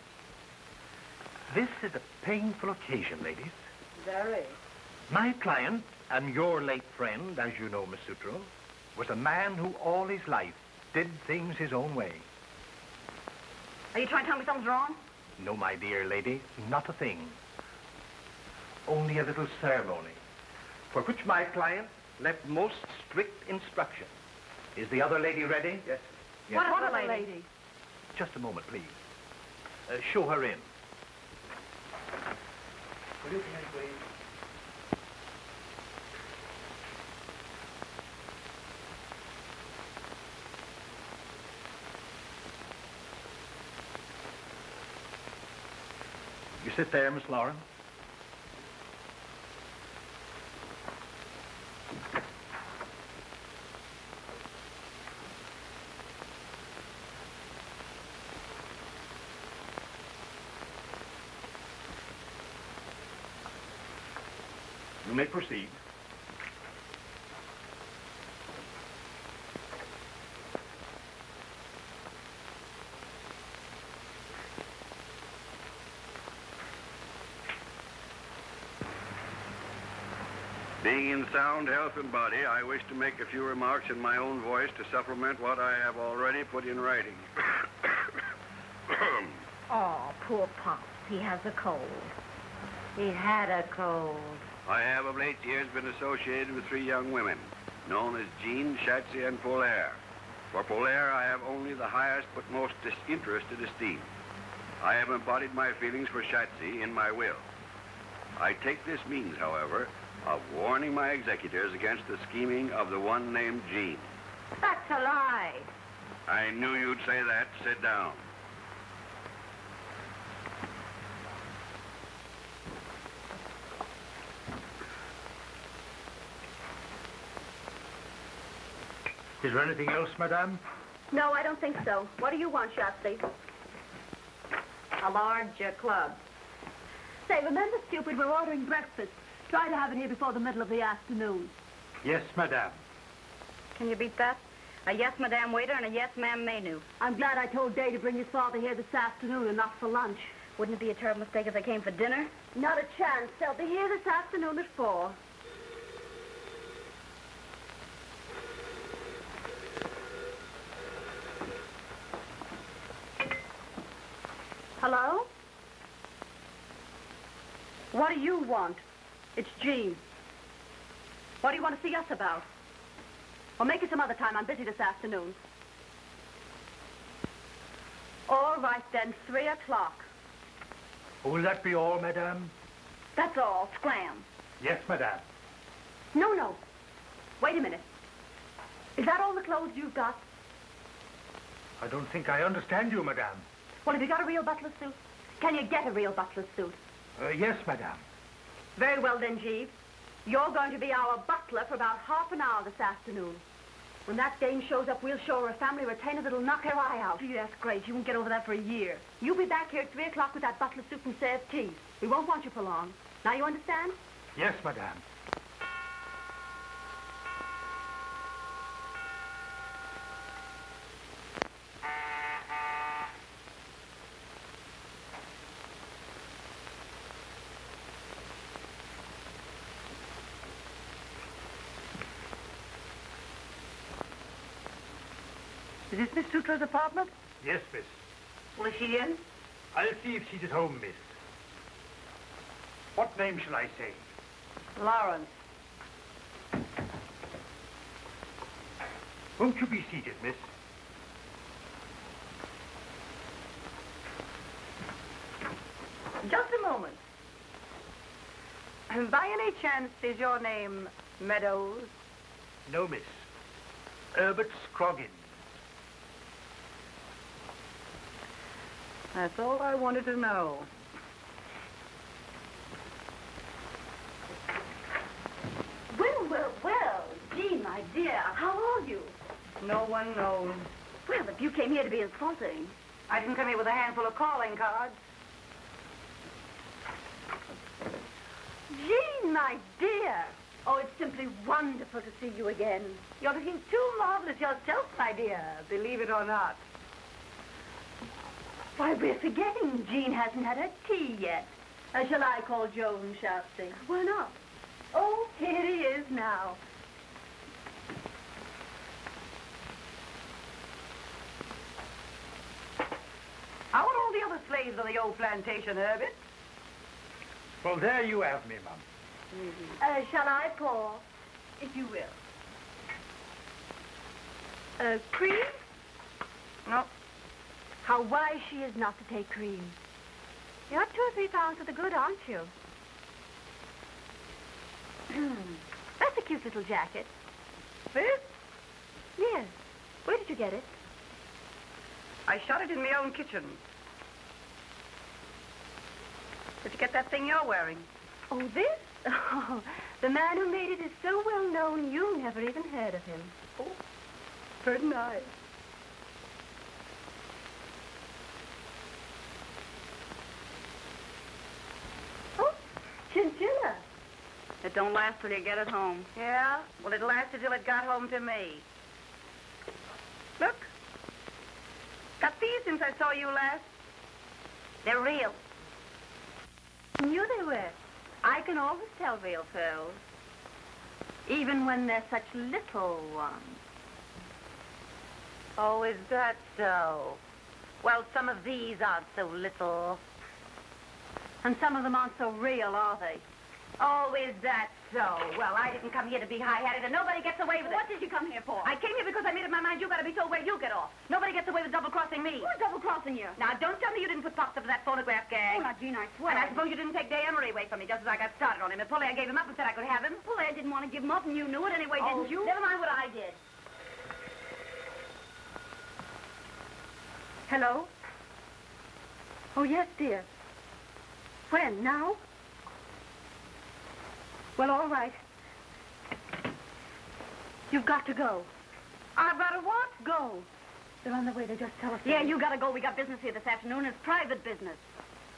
This is a painful occasion, ladies. Very. My client and your late friend, as you know, Miss Sutro, was a man who all his life did things his own way. Are you trying to tell me something's wrong? No, my dear lady, not a thing. Only a little ceremony, for which my client left most strict instruction. Is the other lady ready? Yes. What other lady? Just a moment, please. Show her in. Will you come in, please? You sit there, Miss Lauren. You may proceed. Being in sound health and body, I wish to make a few remarks in my own voice to supplement what I have already put in writing. Oh, poor Pops. He has a cold. He had a cold. I have of late years been associated with 3 young women, known as Jean, Shatsy, and Polaire. For Polaire, I have only the highest but most disinterested esteem. I have embodied my feelings for Shatsy in my will. I take this means, however, of warning my executors against the scheming of the one named Jean. That's a lie. I knew you'd say that. Sit down. Is there anything else, madame? No, I don't think so. What do you want, Shatsy? A large club. Say, remember, stupid, we're ordering breakfast. Try to have it here before the middle of the afternoon. Yes, madame. Can you beat that? A yes, madame waiter and a yes, ma'am menu. I'm glad I told Day to bring his father here this afternoon and not for lunch. Wouldn't it be a terrible mistake if they came for dinner? Not a chance. They'll be here this afternoon at 4. Hello? What do you want? It's Jean. What do you want to see us about? Well, make it some other time. I'm busy this afternoon. All right, then, 3 o'clock. Will that be all, madame? That's all. Scram. Yes, madame. No. Wait a minute. Is that all the clothes you've got? I don't think I understand you, madame. Well, have you got a real butler suit? Can you get a real butler suit? Yes, madame. Very well, then, Jeeves. You're going to be our butler for about half an hour this afternoon. When that dame shows up, we'll show her a family retainer that'll knock her eye out. Gee, that's great. You won't get over that for a year. You'll be back here at 3 o'clock with that butler suit and serve tea. We won't want you for long. Now you understand? Yes, madame. Is this Miss Sutra's apartment? Yes, miss. Well, is she in? I'll see if she's at home, miss. What name shall I say? Lawrence. Won't you be seated, miss? Just a moment. By any chance, is your name Meadows? No, miss. Herbert Scroggins. That's all I wanted to know. Well, Jean, my dear, how are you? No one knows. Well, if you came here to be insulting. I didn't come here with a handful of calling cards. Jean, my dear. Oh, it's simply wonderful to see you again. You're looking too marvelous yourself, my dear, believe it or not. Why, we're forgetting Jean hasn't had her tea yet. Shall I call Joan, Shatsy? Why not? Oh, here he is now. How are all the other slaves on the old plantation, Herbert? Well, there you have me, Mum. Shall I pour? If you will. Cream? No. How wise she is not to take cream. You're 2 or 3 pounds to the good, aren't you? That's a cute little jacket. This? Yes. Where did you get it? I shot it in my own kitchen. Did you get that thing you're wearing? Oh, this? Oh, the man who made it is so well known, you never even heard of him. Oh, very nice. Oh, chinchilla. It don't last till you get it home. Yeah? Well, it lasted till it got home to me. Look. Got these since I saw you last. They're real. Knew they were. I can always tell real pearls. Even when they're such little ones. Oh, is that so? Well, some of these aren't so little. And some of them aren't so real, are they? Oh, is that so? Well, I didn't come here to be high-hatted, and nobody gets away with it. What did you come here for? I came here because I made up my mind you gotta be told where you get off. Nobody gets away with double-crossing me. Who's double-crossing you? Now, don't tell me you didn't put Pops up to that phonograph gang. Oh, now, Jean, I swear. And I suppose you didn't take Day Emery away from me just as I got started on him. And Polly, I gave him up and said I could have him. Well, I didn't want to give him up, and you knew it anyway, didn't you? Never mind what I did. Hello? Oh, yes, dear. When? Now? Well, all right. You've got to go. I've got to what? Go. They're on the way. They just telephoned. Yeah, you gotta go. We got business here this afternoon. It's private business.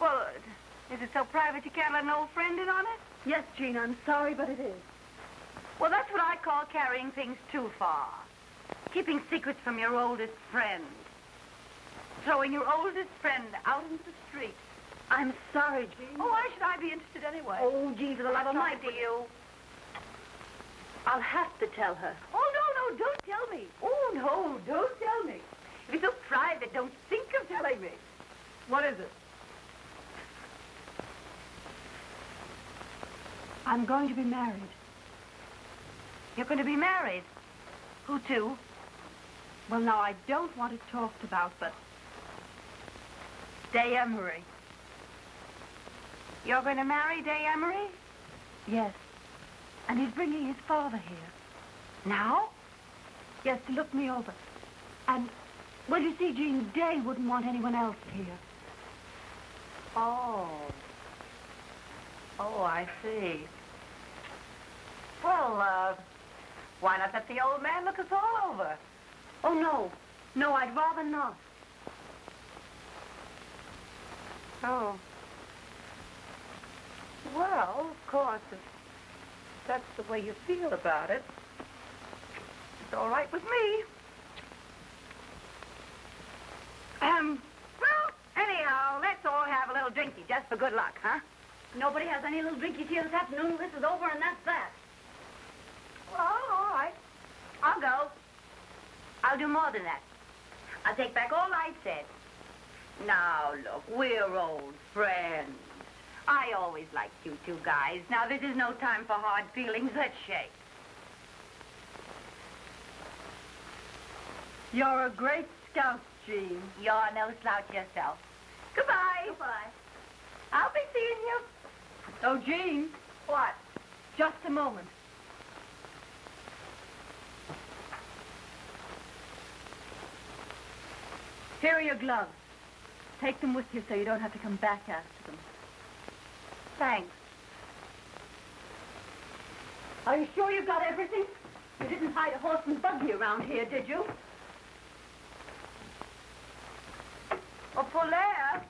Well, is it so private you can't let an old friend in on it? Yes, Jean, I'm sorry, but it is. Well, that's what I call carrying things too far. Keeping secrets from your oldest friend. Throwing your oldest friend out into the street. I'm sorry, Jean. Oh, why should I be interested anyway? Oh, Jean, for the love of Mike, to you. I'll have to tell her. Oh, no, don't tell me. Oh, no, don't tell me. If it's so private, don't think of telling me. What is it? I'm going to be married. You're going to be married? Who to? Well, now, I don't want it talked about, but... Day Emery. You're going to marry Day Emery? Yes. And he's bringing his father here. Now? Yes, to look me over. And, well, you see, Jean, Day wouldn't want anyone else here. Oh. Oh, I see. Well, why not let the old man look us all over? Oh, no. No, I'd rather not. Oh. Well, of course, if that's the way you feel about it, it's all right with me. Well, anyhow, let's all have a little drinky just for good luck, huh? Nobody has any little drinkies here this afternoon. This is over, and that's that. Well, all right. I'll go. I'll do more than that. I'll take back all I said. Now, look, we're old friends. I always liked you two guys. Now, this is no time for hard feelings. Let's shake. You're a great scout, Jean. You're no slouch yourself. Goodbye. Goodbye. I'll be seeing you. Oh, Jean. What? Just a moment. Here are your gloves. Take them with you so you don't have to come back after them. Thanks. Are you sure you've got everything? You didn't hide a horse and buggy around here, did you? Oh, Polaire.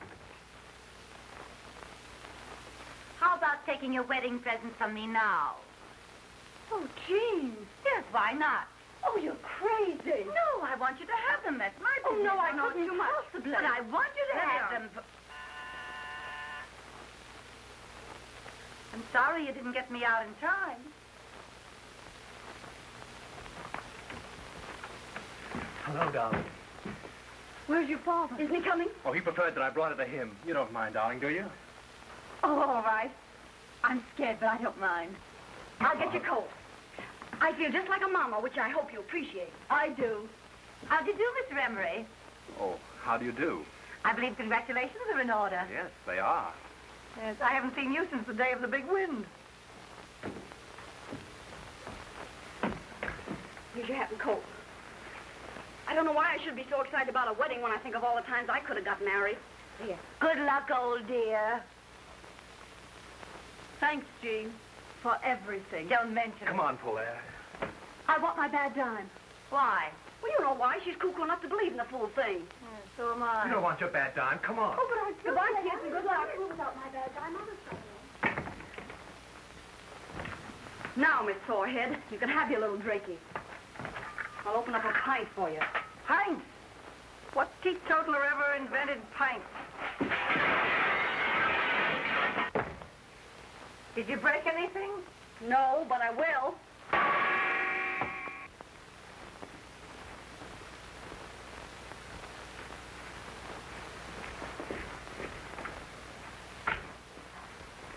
How about taking your wedding present from me now? Oh, Jean. Yes, why not? Oh, you're crazy. No, I want you to have them. That's my business. Oh, no, I Not couldn't too much. possibly. But I want you to There have they are. them. I'm sorry you didn't get me out in time. Hello, darling. Where's your father? Isn't he coming? Oh, he preferred that I brought it to him. You don't mind, darling, do you? Oh, all right. I'm scared, but I don't mind. I'll get your coat. I feel just like a mama, which I hope you appreciate. I do. How do you do, Mr. Emery? Oh, how do you do? I believe congratulations are in order. Yes, they are. Yes, I haven't seen you since the day of the big wind. Here's your hat and coat. I don't know why I should be so excited about a wedding when I think of all the times I could have got married. Here. Good luck, old dear. Thanks, Jean, for everything. Don't mention Come it. on, Polaire. I want my bad dime. Why? Well, you know why. She's cuckoo enough to believe in the fool thing. So am I. You don't want your bad dime. Come on. Oh, but I do. Goodbye, kids, and good luck. Without my bad dime, I'm a Now, Miss Sorehead, you can have your little drinky. I'll open up a pint for you. Pints? What teetotaler ever invented pints? Did you break anything? No, but I will.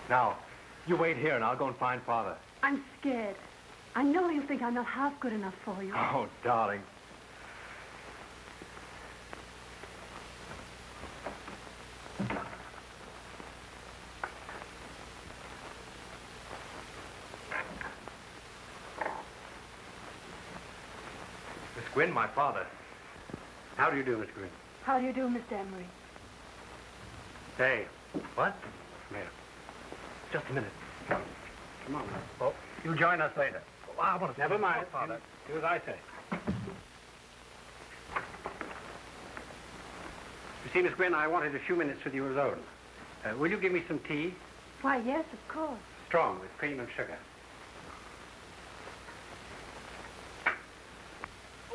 Now, you wait here and I'll go and find Father. I'm scared. I know you think I'm not half good enough for you. Oh, darling. Miss Gwynn, my father. How do you do, Miss Green? How do you do, Mr. Emery? Hey, What? come here. Just a minute. Come on. Oh, You'll join us later. oh, I want to Never mind. Oh, Father. Do as I say. You see, Miss Gwynn, I wanted a few minutes with you alone. Will you give me some tea? Why, yes, of course. Strong, with cream and sugar.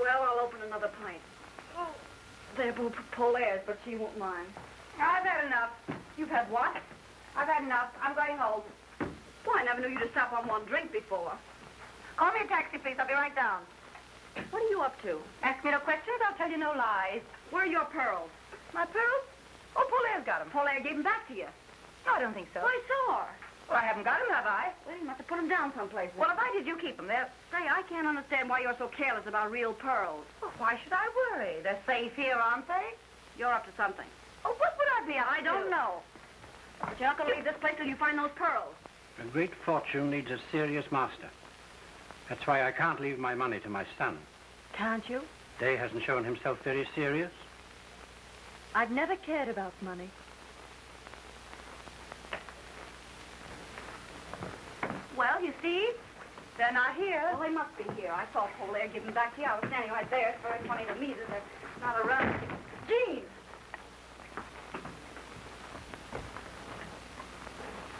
Well, I'll open another pint. Oh, they're both Polaire's, but she won't mind. I've had enough. You've had what? I've had enough. I'm going home. Why, I never knew you to stop on one drink before. Call me a taxi, please. I'll be right down. What are you up to? Ask me no questions. I'll tell you no lies. Where are your pearls? My pearls? Oh, Paulaire's got them. Polaire gave them back to you. No, I don't think so. Well, I saw her. Well, I haven't got them, have I? Well, you must have put them down someplace. Well, if I did, you keep them. They're... Say, I can't understand why you're so careless about real pearls. Well, why should I worry? They're safe here, aren't they? You're up to something. Oh, what would I be up I don't to? know. But you're not going to leave this place till you find those pearls. A great fortune needs a serious master. That's why I can't leave my money to my son. Can't you? Day hasn't shown himself very serious. I've never cared about money. Well, you see? They're not here. Well, they must be here. I saw Polaire give them back to you. I was standing right there. It's very funny to me that they're not around. Jean!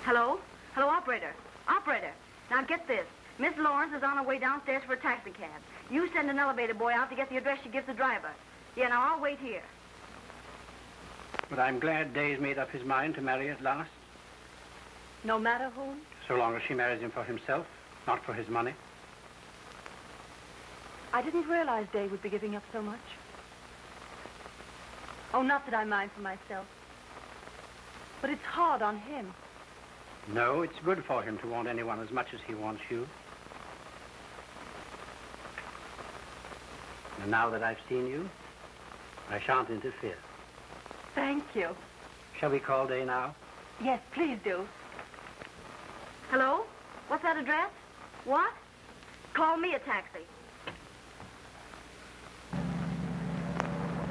Hello? Hello, operator. Operator. Now, get this. Miss Lawrence is on her way downstairs for a taxi cab. You send an elevator boy out to get the address she gives the driver. Yeah, now, I'll wait here. But I'm glad Day's made up his mind to marry at last. No matter whom? So long as she marries him for himself, not for his money. I didn't realize Day would be giving up so much. Oh, not that I mind for myself. But it's hard on him. No, it's good for him to want anyone as much as he wants you. And now that I've seen you, I shan't interfere. Thank you. Shall we call Day now? Yes, please do. Hello? What's that address? What? Call me a taxi.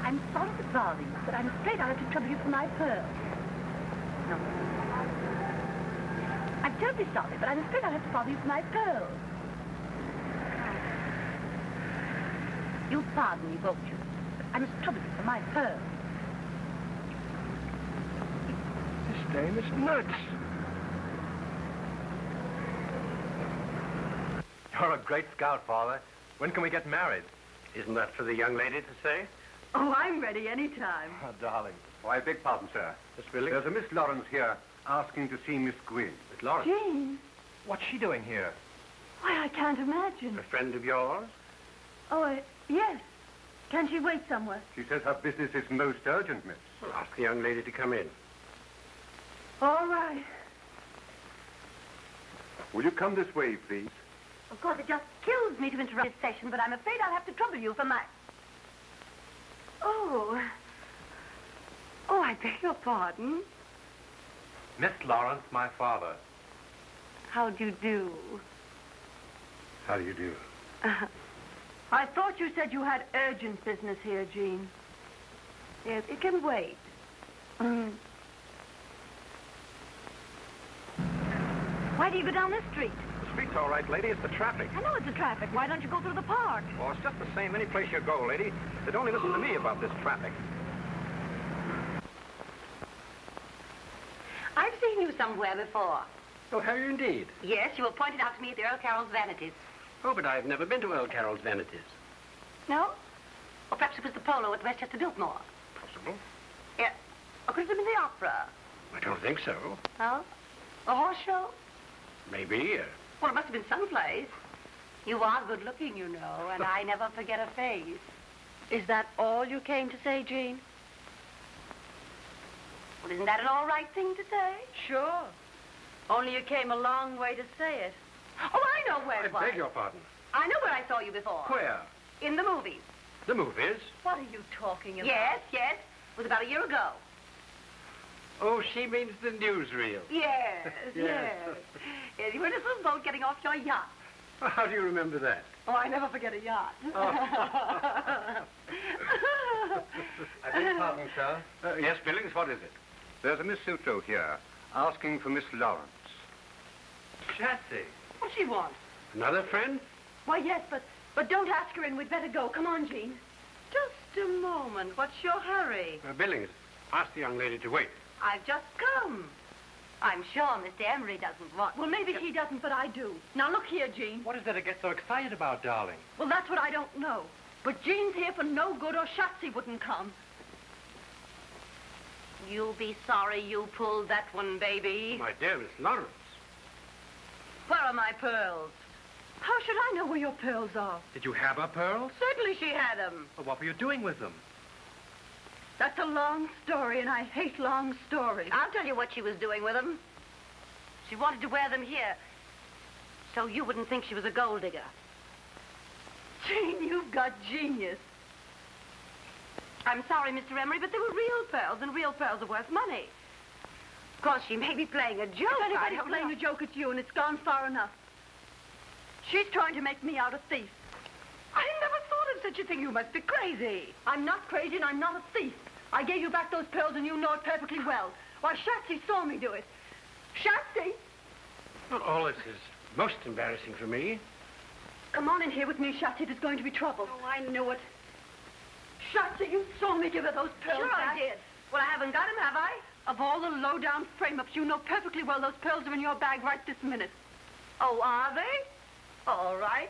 I'm sorry to bother you, but I'm afraid I'll have to trouble you for my pearls. No. I'm terribly sorry, but I'm afraid I'll have to bother you for my pearls. You'll pardon me, won't you? But I must trouble you for my pearls. This dame is nuts. You're a great scout, Father. When can we get married? Isn't that for the young lady to say? Oh, I'm ready any time. Oh, darling. Oh, I beg pardon, sir. Miss Billy? There's a Miss Lawrence here asking to see Miss Gwynn. Miss Lawrence? Jane? What's she doing here? Why, I can't imagine. A friend of yours? Oh, yes. Can she wait somewhere? She says her business is most urgent, miss. Well, ask the young lady to come in. All right. Will you come this way, please? Of course, it just kills me to interrupt this session, but I'm afraid I'll have to trouble you for my... Oh. Oh, I beg your pardon. Miss Lawrence, my father. How do you do? How do you do? I thought you said you had urgent business here, Jean. Yes, it can wait. Why do you go down this street? The street's all right, lady. It's the traffic. I know it's the traffic. Why don't you go through the park? Oh, it's just the same any place you go, lady. But only listen to me about this traffic. I've seen you somewhere before. Oh, have you indeed? Yes, you were pointed out to me at the Earl Carroll's Vanities. Oh, but I've never been to Earl Carroll's Vanities. No? Or perhaps it was the polo at Westchester Biltmore. Possible. Yeah. Or could it have been the opera? I don't think so. Oh? A horse show? Maybe. Well, it must have been someplace. You are good looking, you know, and I never forget a face. Is that all you came to say, Jean? Well, isn't that an all right thing to say? Sure. Only you came a long way to say it. Oh, I know where it was. I beg your pardon. I know where I saw you before. Where? In the movies. The movies? What are you talking about? Yes, yes. It was about a year ago. Oh, she means the newsreel. Yes, Yes. Yes, you were in a little boat getting off your yacht. Well, how do you remember that? Oh, I never forget a yacht. I beg your pardon, sir. Yes, Billings, what is it? There's a Miss Sutro here, asking for Miss Lawrence. Shatsy. What she wants? Another friend? Why, yes, but don't ask her in. We'd better go. Come on, Jean. Just a moment. What's your hurry? Billings, ask the young lady to wait. I've just come. I'm sure Mr. Emery doesn't want... Well, maybe he doesn't, but I do. Now, look here, Jean. What is there to get so excited about, darling? Well, that's what I don't know. But Jean's here for no good, or Shatsy wouldn't come. You'll be sorry you pulled that one, baby. My dear Miss Lawrence. Where are my pearls? How should I know where your pearls are? Did you have her pearls? Certainly she had them. Well, what were you doing with them? That's a long story, and I hate long stories. I'll tell you what she was doing with them. She wanted to wear them here, so you wouldn't think she was a gold digger. Jean, you've got genius. I'm sorry, Mr. Emery, but they were real pearls, and real pearls are worth money. Of course, she may be playing a joke. If I anybody's don't playing know. a joke, it's you, and it's gone far enough. She's trying to make me out a thief. I never thought of such a thing. You must be crazy. I'm not crazy, and I'm not a thief. I gave you back those pearls, and you know it perfectly well. Why, Shatsy saw me do it. Shatsy! Well, all this is most embarrassing for me. Come on in here with me, Shatsy. There's going to be trouble. Oh, I knew it. Shatsy, you saw me give her those pearls Sure back. I did. Well, I haven't got them, have I? Of all the low-down frame-ups, you know perfectly well those pearls are in your bag right this minute. Oh, are they? All right.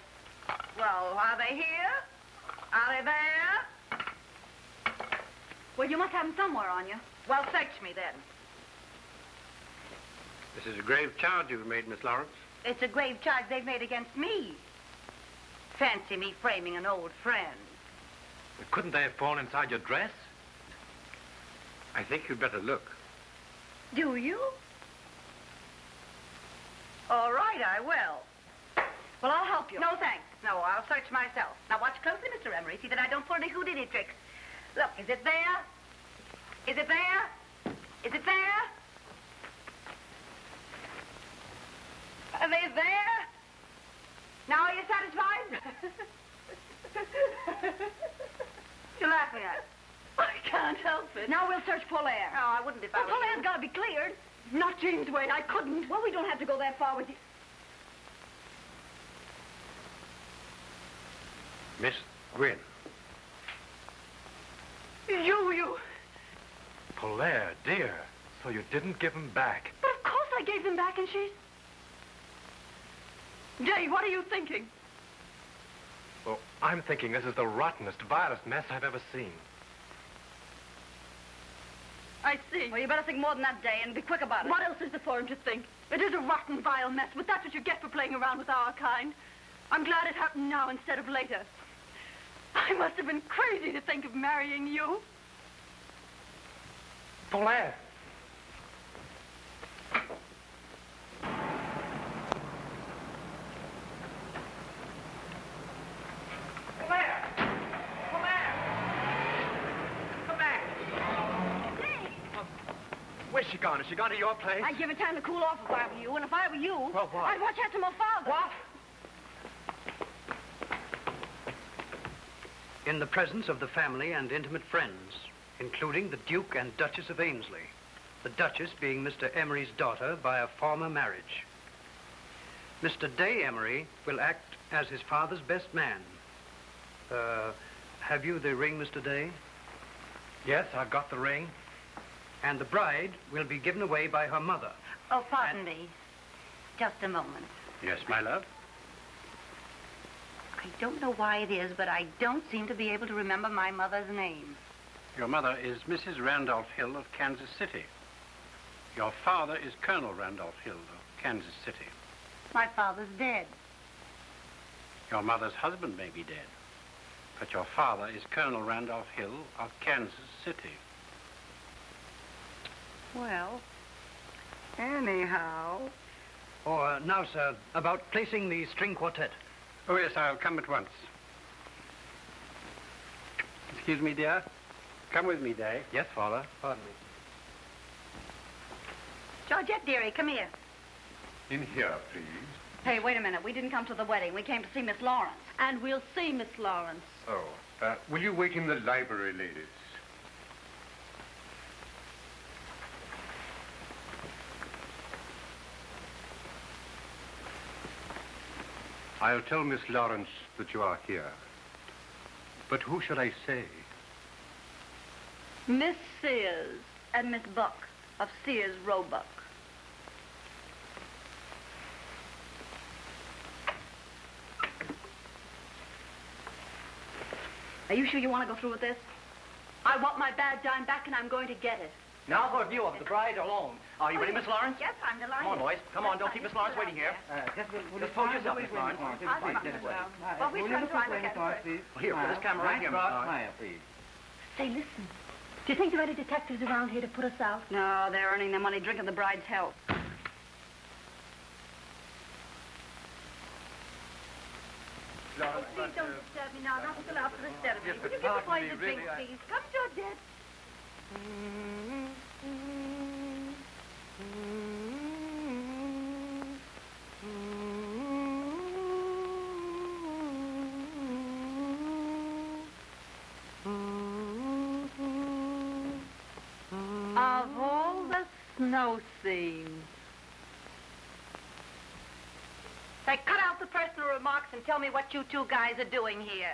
Well, are they here? Are they there? Well, you must have them somewhere on you. Well, search me then. This is a grave charge you've made, Miss Lawrence. It's a grave charge they've made against me. Fancy me framing an old friend. But couldn't they have fallen inside your dress? I think you'd better look. Do you? All right, I will. Well, I'll help you. No, thanks. No, I'll search myself. Now, watch closely, Mr. Emery. See that I don't pull any Houdini tricks. Look, is it there? Is it there? Is it there? Are they there? Now, are you satisfied? You're laughing at. I can't help it. Now we'll search Polaire. No, I wouldn't if I Well, were you. Polaire's got to be cleared. Not Jean's way. I couldn't. Well, we don't have to go that far with you. Miss Gwynn. You. Polaire, dear. So you didn't give them back. But of course I gave them back, and she's... Dave, what are you thinking? Well, I'm thinking this is the rottenest, vilest mess I've ever seen. I see. Well, you better think more than that, Day, and be quick about it. What else is there for him to think? It is a rotten, vile mess, but that's what you get for playing around with our kind. I'm glad it happened now instead of later. I must have been crazy to think of marrying you. Polaire. Where's she gone? Has she gone to your place? I'd give it time to cool off if I were you, and if I were you, Well, what? I'd watch out to my father. What? In the presence of the family and intimate friends, including the Duke and Duchess of Ainsley, the Duchess being Mr. Emery's daughter by a former marriage. Mr. Day Emery will act as his father's best man. Have you the ring, Mr. Day? Yes, I've got the ring. And the bride will be given away by her mother. Oh, pardon me. just a moment. Yes, my love? I don't know why it is, but I don't seem to be able to remember my mother's name. Your mother is Mrs. Randolph Hill of Kansas City. Your father is Colonel Randolph Hill of Kansas City. My father's dead. Your mother's husband may be dead, but your father is Colonel Randolph Hill of Kansas City. Well, anyhow... Or now, sir, about placing the string quartet. Oh, yes, I'll come at once. Excuse me, dear. Come with me, Day. Yes, Father. Pardon me. Georgette, dearie, come here. In here, please. Hey, wait a minute. We didn't come to the wedding. We came to see Miss Lawrence. And we'll see Miss Lawrence. Oh, will you wait in the library, ladies? I'll tell Miss Lawrence that you are here. But who should I say? Miss Sears. And Miss Buck of Sears Roebuck. Are you sure you want to go through with this? I want my bad dime back, and I'm going to get it. Now for a view of the bride alone. Are you ready, Miss Lawrence? Yes, I'm delighted. Come on, boys. Come on, don't keep Miss Lawrence waiting here. Just pose yourself, Miss Lawrence. Well, which one do I look at first? Well, here, for this camera right here, Miss Lawrence. please. Say, listen. Do you think there are any detectives around here to put us out? No, they're earning their money drinking the bride's health. Oh, please don't disturb me now. Not until after the ceremony. Will you give the boys a drink, please? Come, Georgette. Of all the snow scenes. Say, cut out the personal remarks and tell me what you two guys are doing here.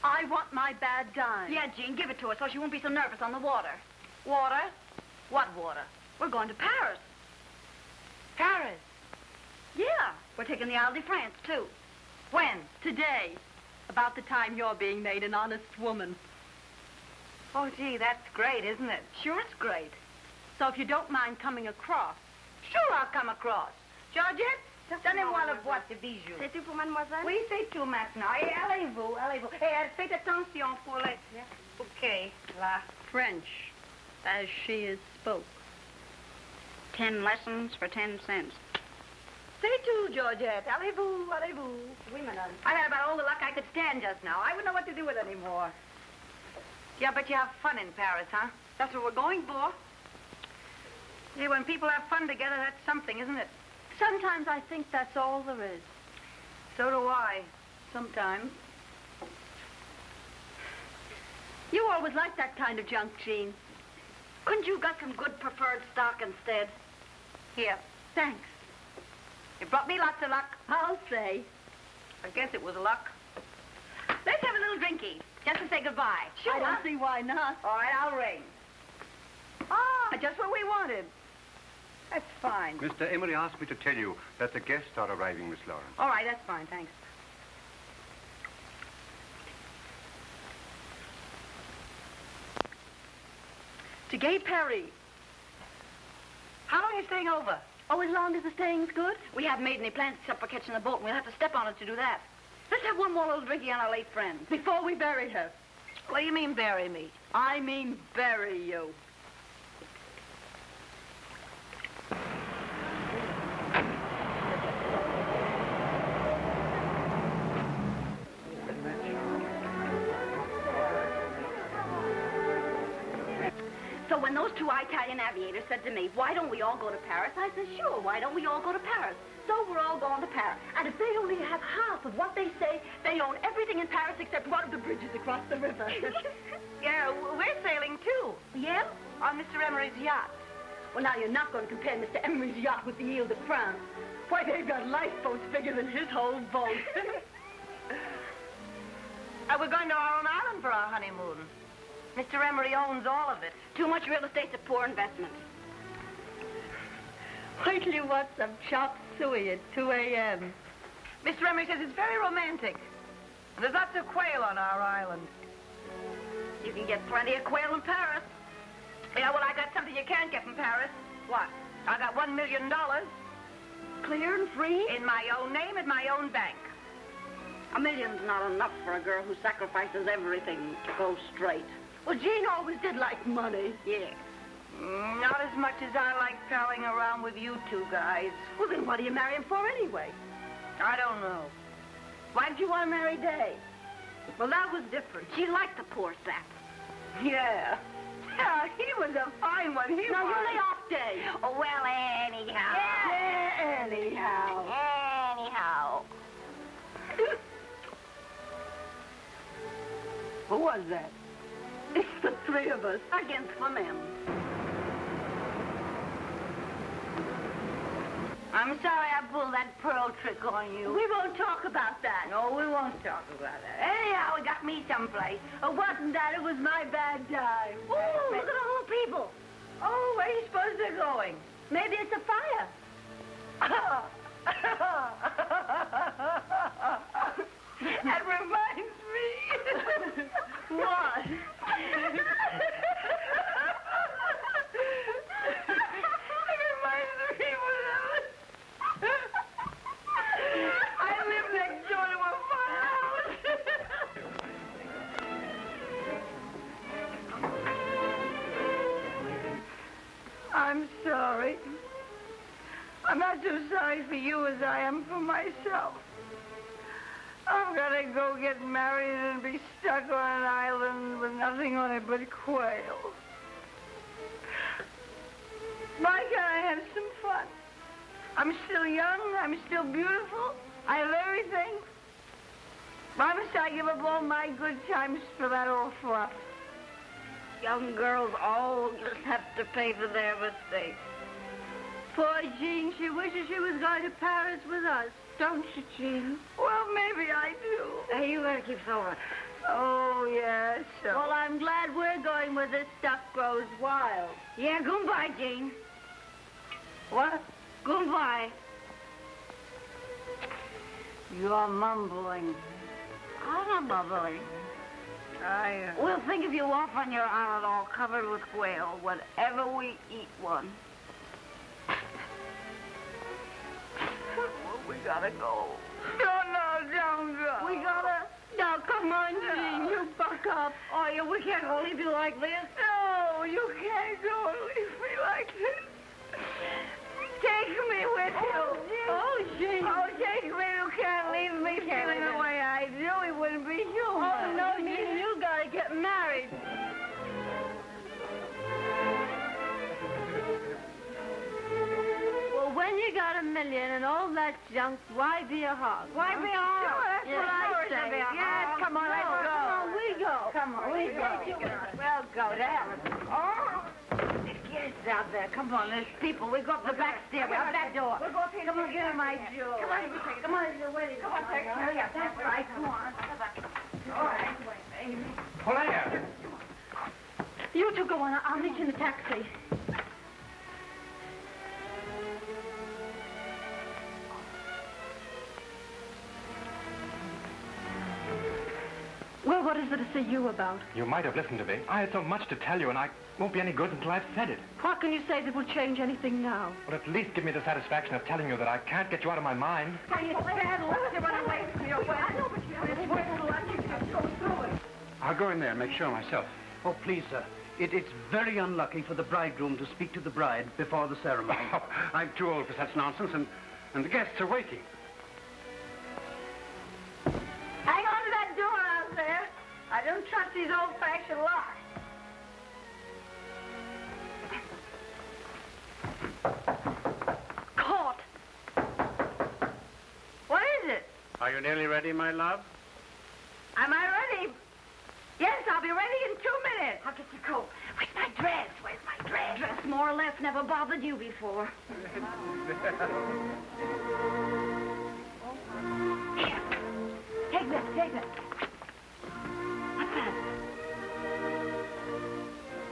I want my bad dime. Yeah, Jean, give it to her so she won't be so nervous on the water. Water? What water? We're going to Paris. Paris. Yeah, we're taking the Isle de France, too. When? Today. About the time you're being made an honest woman. Oh, gee, that's great, isn't it? Sure, it's great. So if you don't mind coming across. Sure, I'll come across. Georgette, donnez-moi la boîte de bijoux. C'est tout pour mademoiselle? Oui, c'est tout maintenant. Et allez-vous, allez-vous. Et faites attention pour les... OK, là. French, as she is spoke. 10 lessons for 10 cents. C'est tout, Georgette. Allez-vous, allez-vous. Oui, madame. I had about all the luck I could stand just now. I wouldn't know what to do with it anymore. Yeah, but you have fun in Paris, huh? That's what we're going for. Yeah, when people have fun together, that's something, isn't it? Sometimes I think that's all there is. So do I. Sometimes. You always liked that kind of junk, Jean. Couldn't you got some good preferred stock instead? Here. Thanks. It brought me lots of luck. I'll say. I guess it was luck. Let's have a little drinky, just to say goodbye. Sure. I don't see why not. All right, I'll ring. Ah, just what we wanted. That's fine. Mr. Emery asked me to tell you that the guests are arriving, Miss Lawrence. All right, that's fine, thanks. To Gay Perry. How long are you staying over? Oh, as long as the staying's good? We haven't made any plans except for catching the boat, and we'll have to step on it to do that. Let's have one more little drinky on our late friend. Before we bury her. What do you mean, bury me? I mean bury you. So when those two Italian aviators said to me, why don't we all go to Paris? I said, sure, why don't we all go to Paris? So we're all going to Paris. And if they only have half of what they say, they own everything in Paris except one of the bridges across the river. Yeah, we're sailing too. Yeah? On Mr. Emery's yacht. Well, now you're not going to compare Mr. Emery's yacht with the Ile de France. Why, they've got lifeboats bigger than his whole boat. We're going to our own island for our honeymoon. Mr. Emery owns all of it. Too much real estate's a poor investment. Wait till you watch some chopped suey at 2 a.m. Mr. Emery says it's very romantic. There's lots of quail on our island. You can get plenty of quail in Paris. Yeah, well, I got something you can't get in Paris. What? I got $1 million. Clear and free? In my own name, at my own bank. $1 million's not enough for a girl who sacrifices everything to go straight. Well, Jean always did like money. Yeah. Not as much as I like palling around with you two guys. Well, then what do you marry him for anyway? I don't know. Why did you want to marry Day? Well, that was different. She liked the poor sap. Yeah. Yeah, he was a fine one. He now, was. you lay off Day. Oh, well, anyhow. Yeah, anyhow. Anyhow. Who was that? It's the three of us. Against the men. I'm sorry I pulled that pearl trick on you. We won't talk about that. No, we won't talk about that. Anyhow, it got me someplace. It wasn't that. It was my bad time. Ooh, look at all the people. Oh, where do you suppose they're going? Maybe it's a fire. That reminds me. What? It reminds me I live next door to a firehouse. I'm sorry. I'm not so sorry for you as I am for myself. I've got to go get married and be stuck on an island with nothing on it but quail. Why can't I have some fun? I'm still young. I'm still beautiful. I have everything. Why must I give up all my good times for that old fluff? Young girls always have to pay for their mistakes. Poor Jean, she wishes she was going to Paris with us. Don't you, Jean? Well, maybe I do. Hey, you better keep sober. Oh, yes. So. Well, I'm glad we're going where this stuff grows wild. Yeah, goodbye, Jean. What? Goodbye. You're mumbling. I'm not bubbling. I... We'll think of you off on your island all covered with quail whenever we eat one. We gotta go. No, don't go. We gotta... Now, come on, Jean, you buck up. Oh, yeah, we can't go leave you like this. No, you can't go and leave me like this. Take me with you. Oh, Jean. Oh, take me. You can't leave me feeling the way I do. It wouldn't be human. Oh, no, Jean, you gotta get married. Well, when you got $1 million and all that junk, why be a hog? Why be a hog? That's Yes, what I say. say. Yes, come on, let's go. Come on, we go. Come on, we go. We'll go down. Oh. Yes, out there. Come on, there's people. We go up the back stairway, up that door. We'll go up here. Come on, get in my jewel. Come on, come on, you're waiting. Come on, hurry up. That's right. Come on. All right, baby. Polaire! You two go on. I'll meet you in the taxi. Well, what is there to see you about? You might have listened to me. I had so much to tell you, and I won't be any good until I've said it. What can you say that will change anything now? Well, at least give me the satisfaction of telling you that I can't get you out of my mind. Hey, it's bad luck to run away from your wedding. I know, but it's worth the luck. You just go through it. I'll go in there and make sure myself. Oh, please, sir. It's very unlucky for the bridegroom to speak to the bride before the ceremony. Oh, I'm too old for such nonsense, and the guests are waiting. Hang on to that door out there. I don't trust these old-fashioned locks. Caught. What is it? Are you nearly ready, my love? Am I ready? Yes, I'll be ready in 2 minutes. I'll get your coat. Where's my dress? Where's my dress? Dress more or less never bothered you before. Here. Take this, take this. What's that?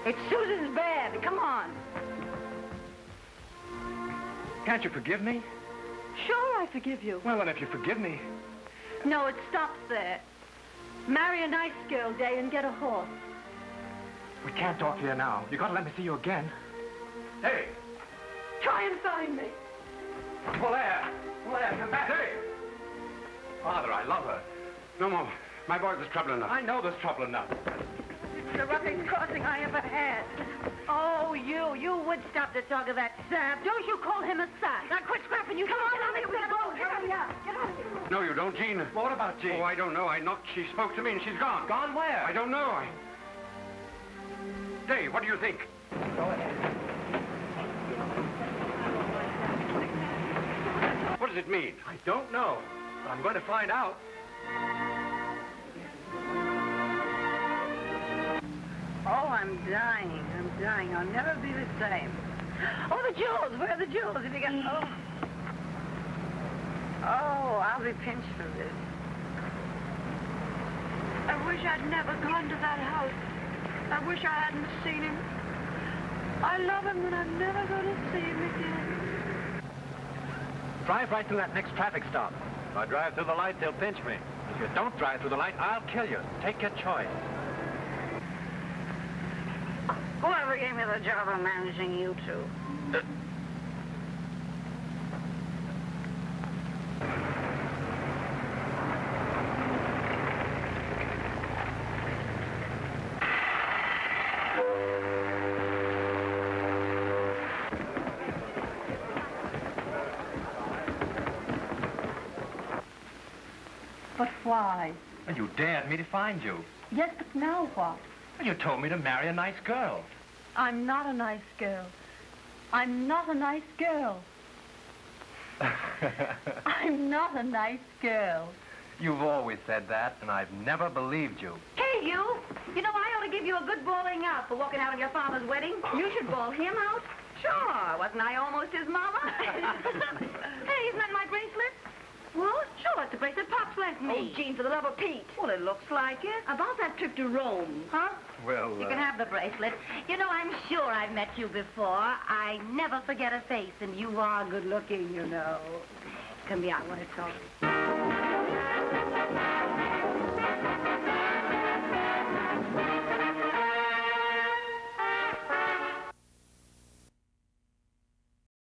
It's Susan's bed. Come on. Can't you forgive me? Sure, I forgive you. Well, then if you forgive me... No, it stops there. Marry a nice girl, Day, and get a horse. We can't talk here now. You gotta let me see you again. Hey! Try and find me. Polaire! Polaire, come back! Hey! Father, I love her. No more. My boy, there's trouble enough. I know there's trouble enough. It's the roughest crossing I ever had. Oh, you would stop the talk of that sap. Don't you call him a sap. Now quit scrapping, you. Come on, out of here, go. Hurry up. Get out of here. No, you don't, Jean. What about Jean? Oh, I don't know. I knocked. She spoke to me and she's gone. Gone where? I don't know. Dave, what do you think? Go ahead. What does it mean? I don't know, but I'm going to find out. Oh, I'm dying. I'll never be the same. Oh, the jewels. Where are the jewels? If you get... Oh, I'll be pinched for this. I wish I'd never gone to that house. I wish I hadn't seen him. I love him, and I'm never going to see him again. Drive right through that next traffic stop. If I drive through the light, they'll pinch me. If you don't drive through the light, I'll kill you. Take your choice. Whoever gave me the job of managing you two? But why? Well, you dared me to find you. Yes, but now what? Well, you told me to marry a nice girl. I'm not a nice girl. I'm not a nice girl. I'm not a nice girl. You've always said that, and I've never believed you. Hey, you! You know, I ought to give you a good bawling out for walking out on your father's wedding. You should bawl him out. Sure. Wasn't I almost his mama? Hey, isn't that my bracelet? What? Sure, it's the bracelet Pops lent me. Oh, Jean, for the love of Pete. Well, it looks like it. About that trip to Rome. Huh? Well, You can have the bracelet. You know, I'm sure I've met you before. I never forget a face, and you are good looking, you know. Come here, I want to talk.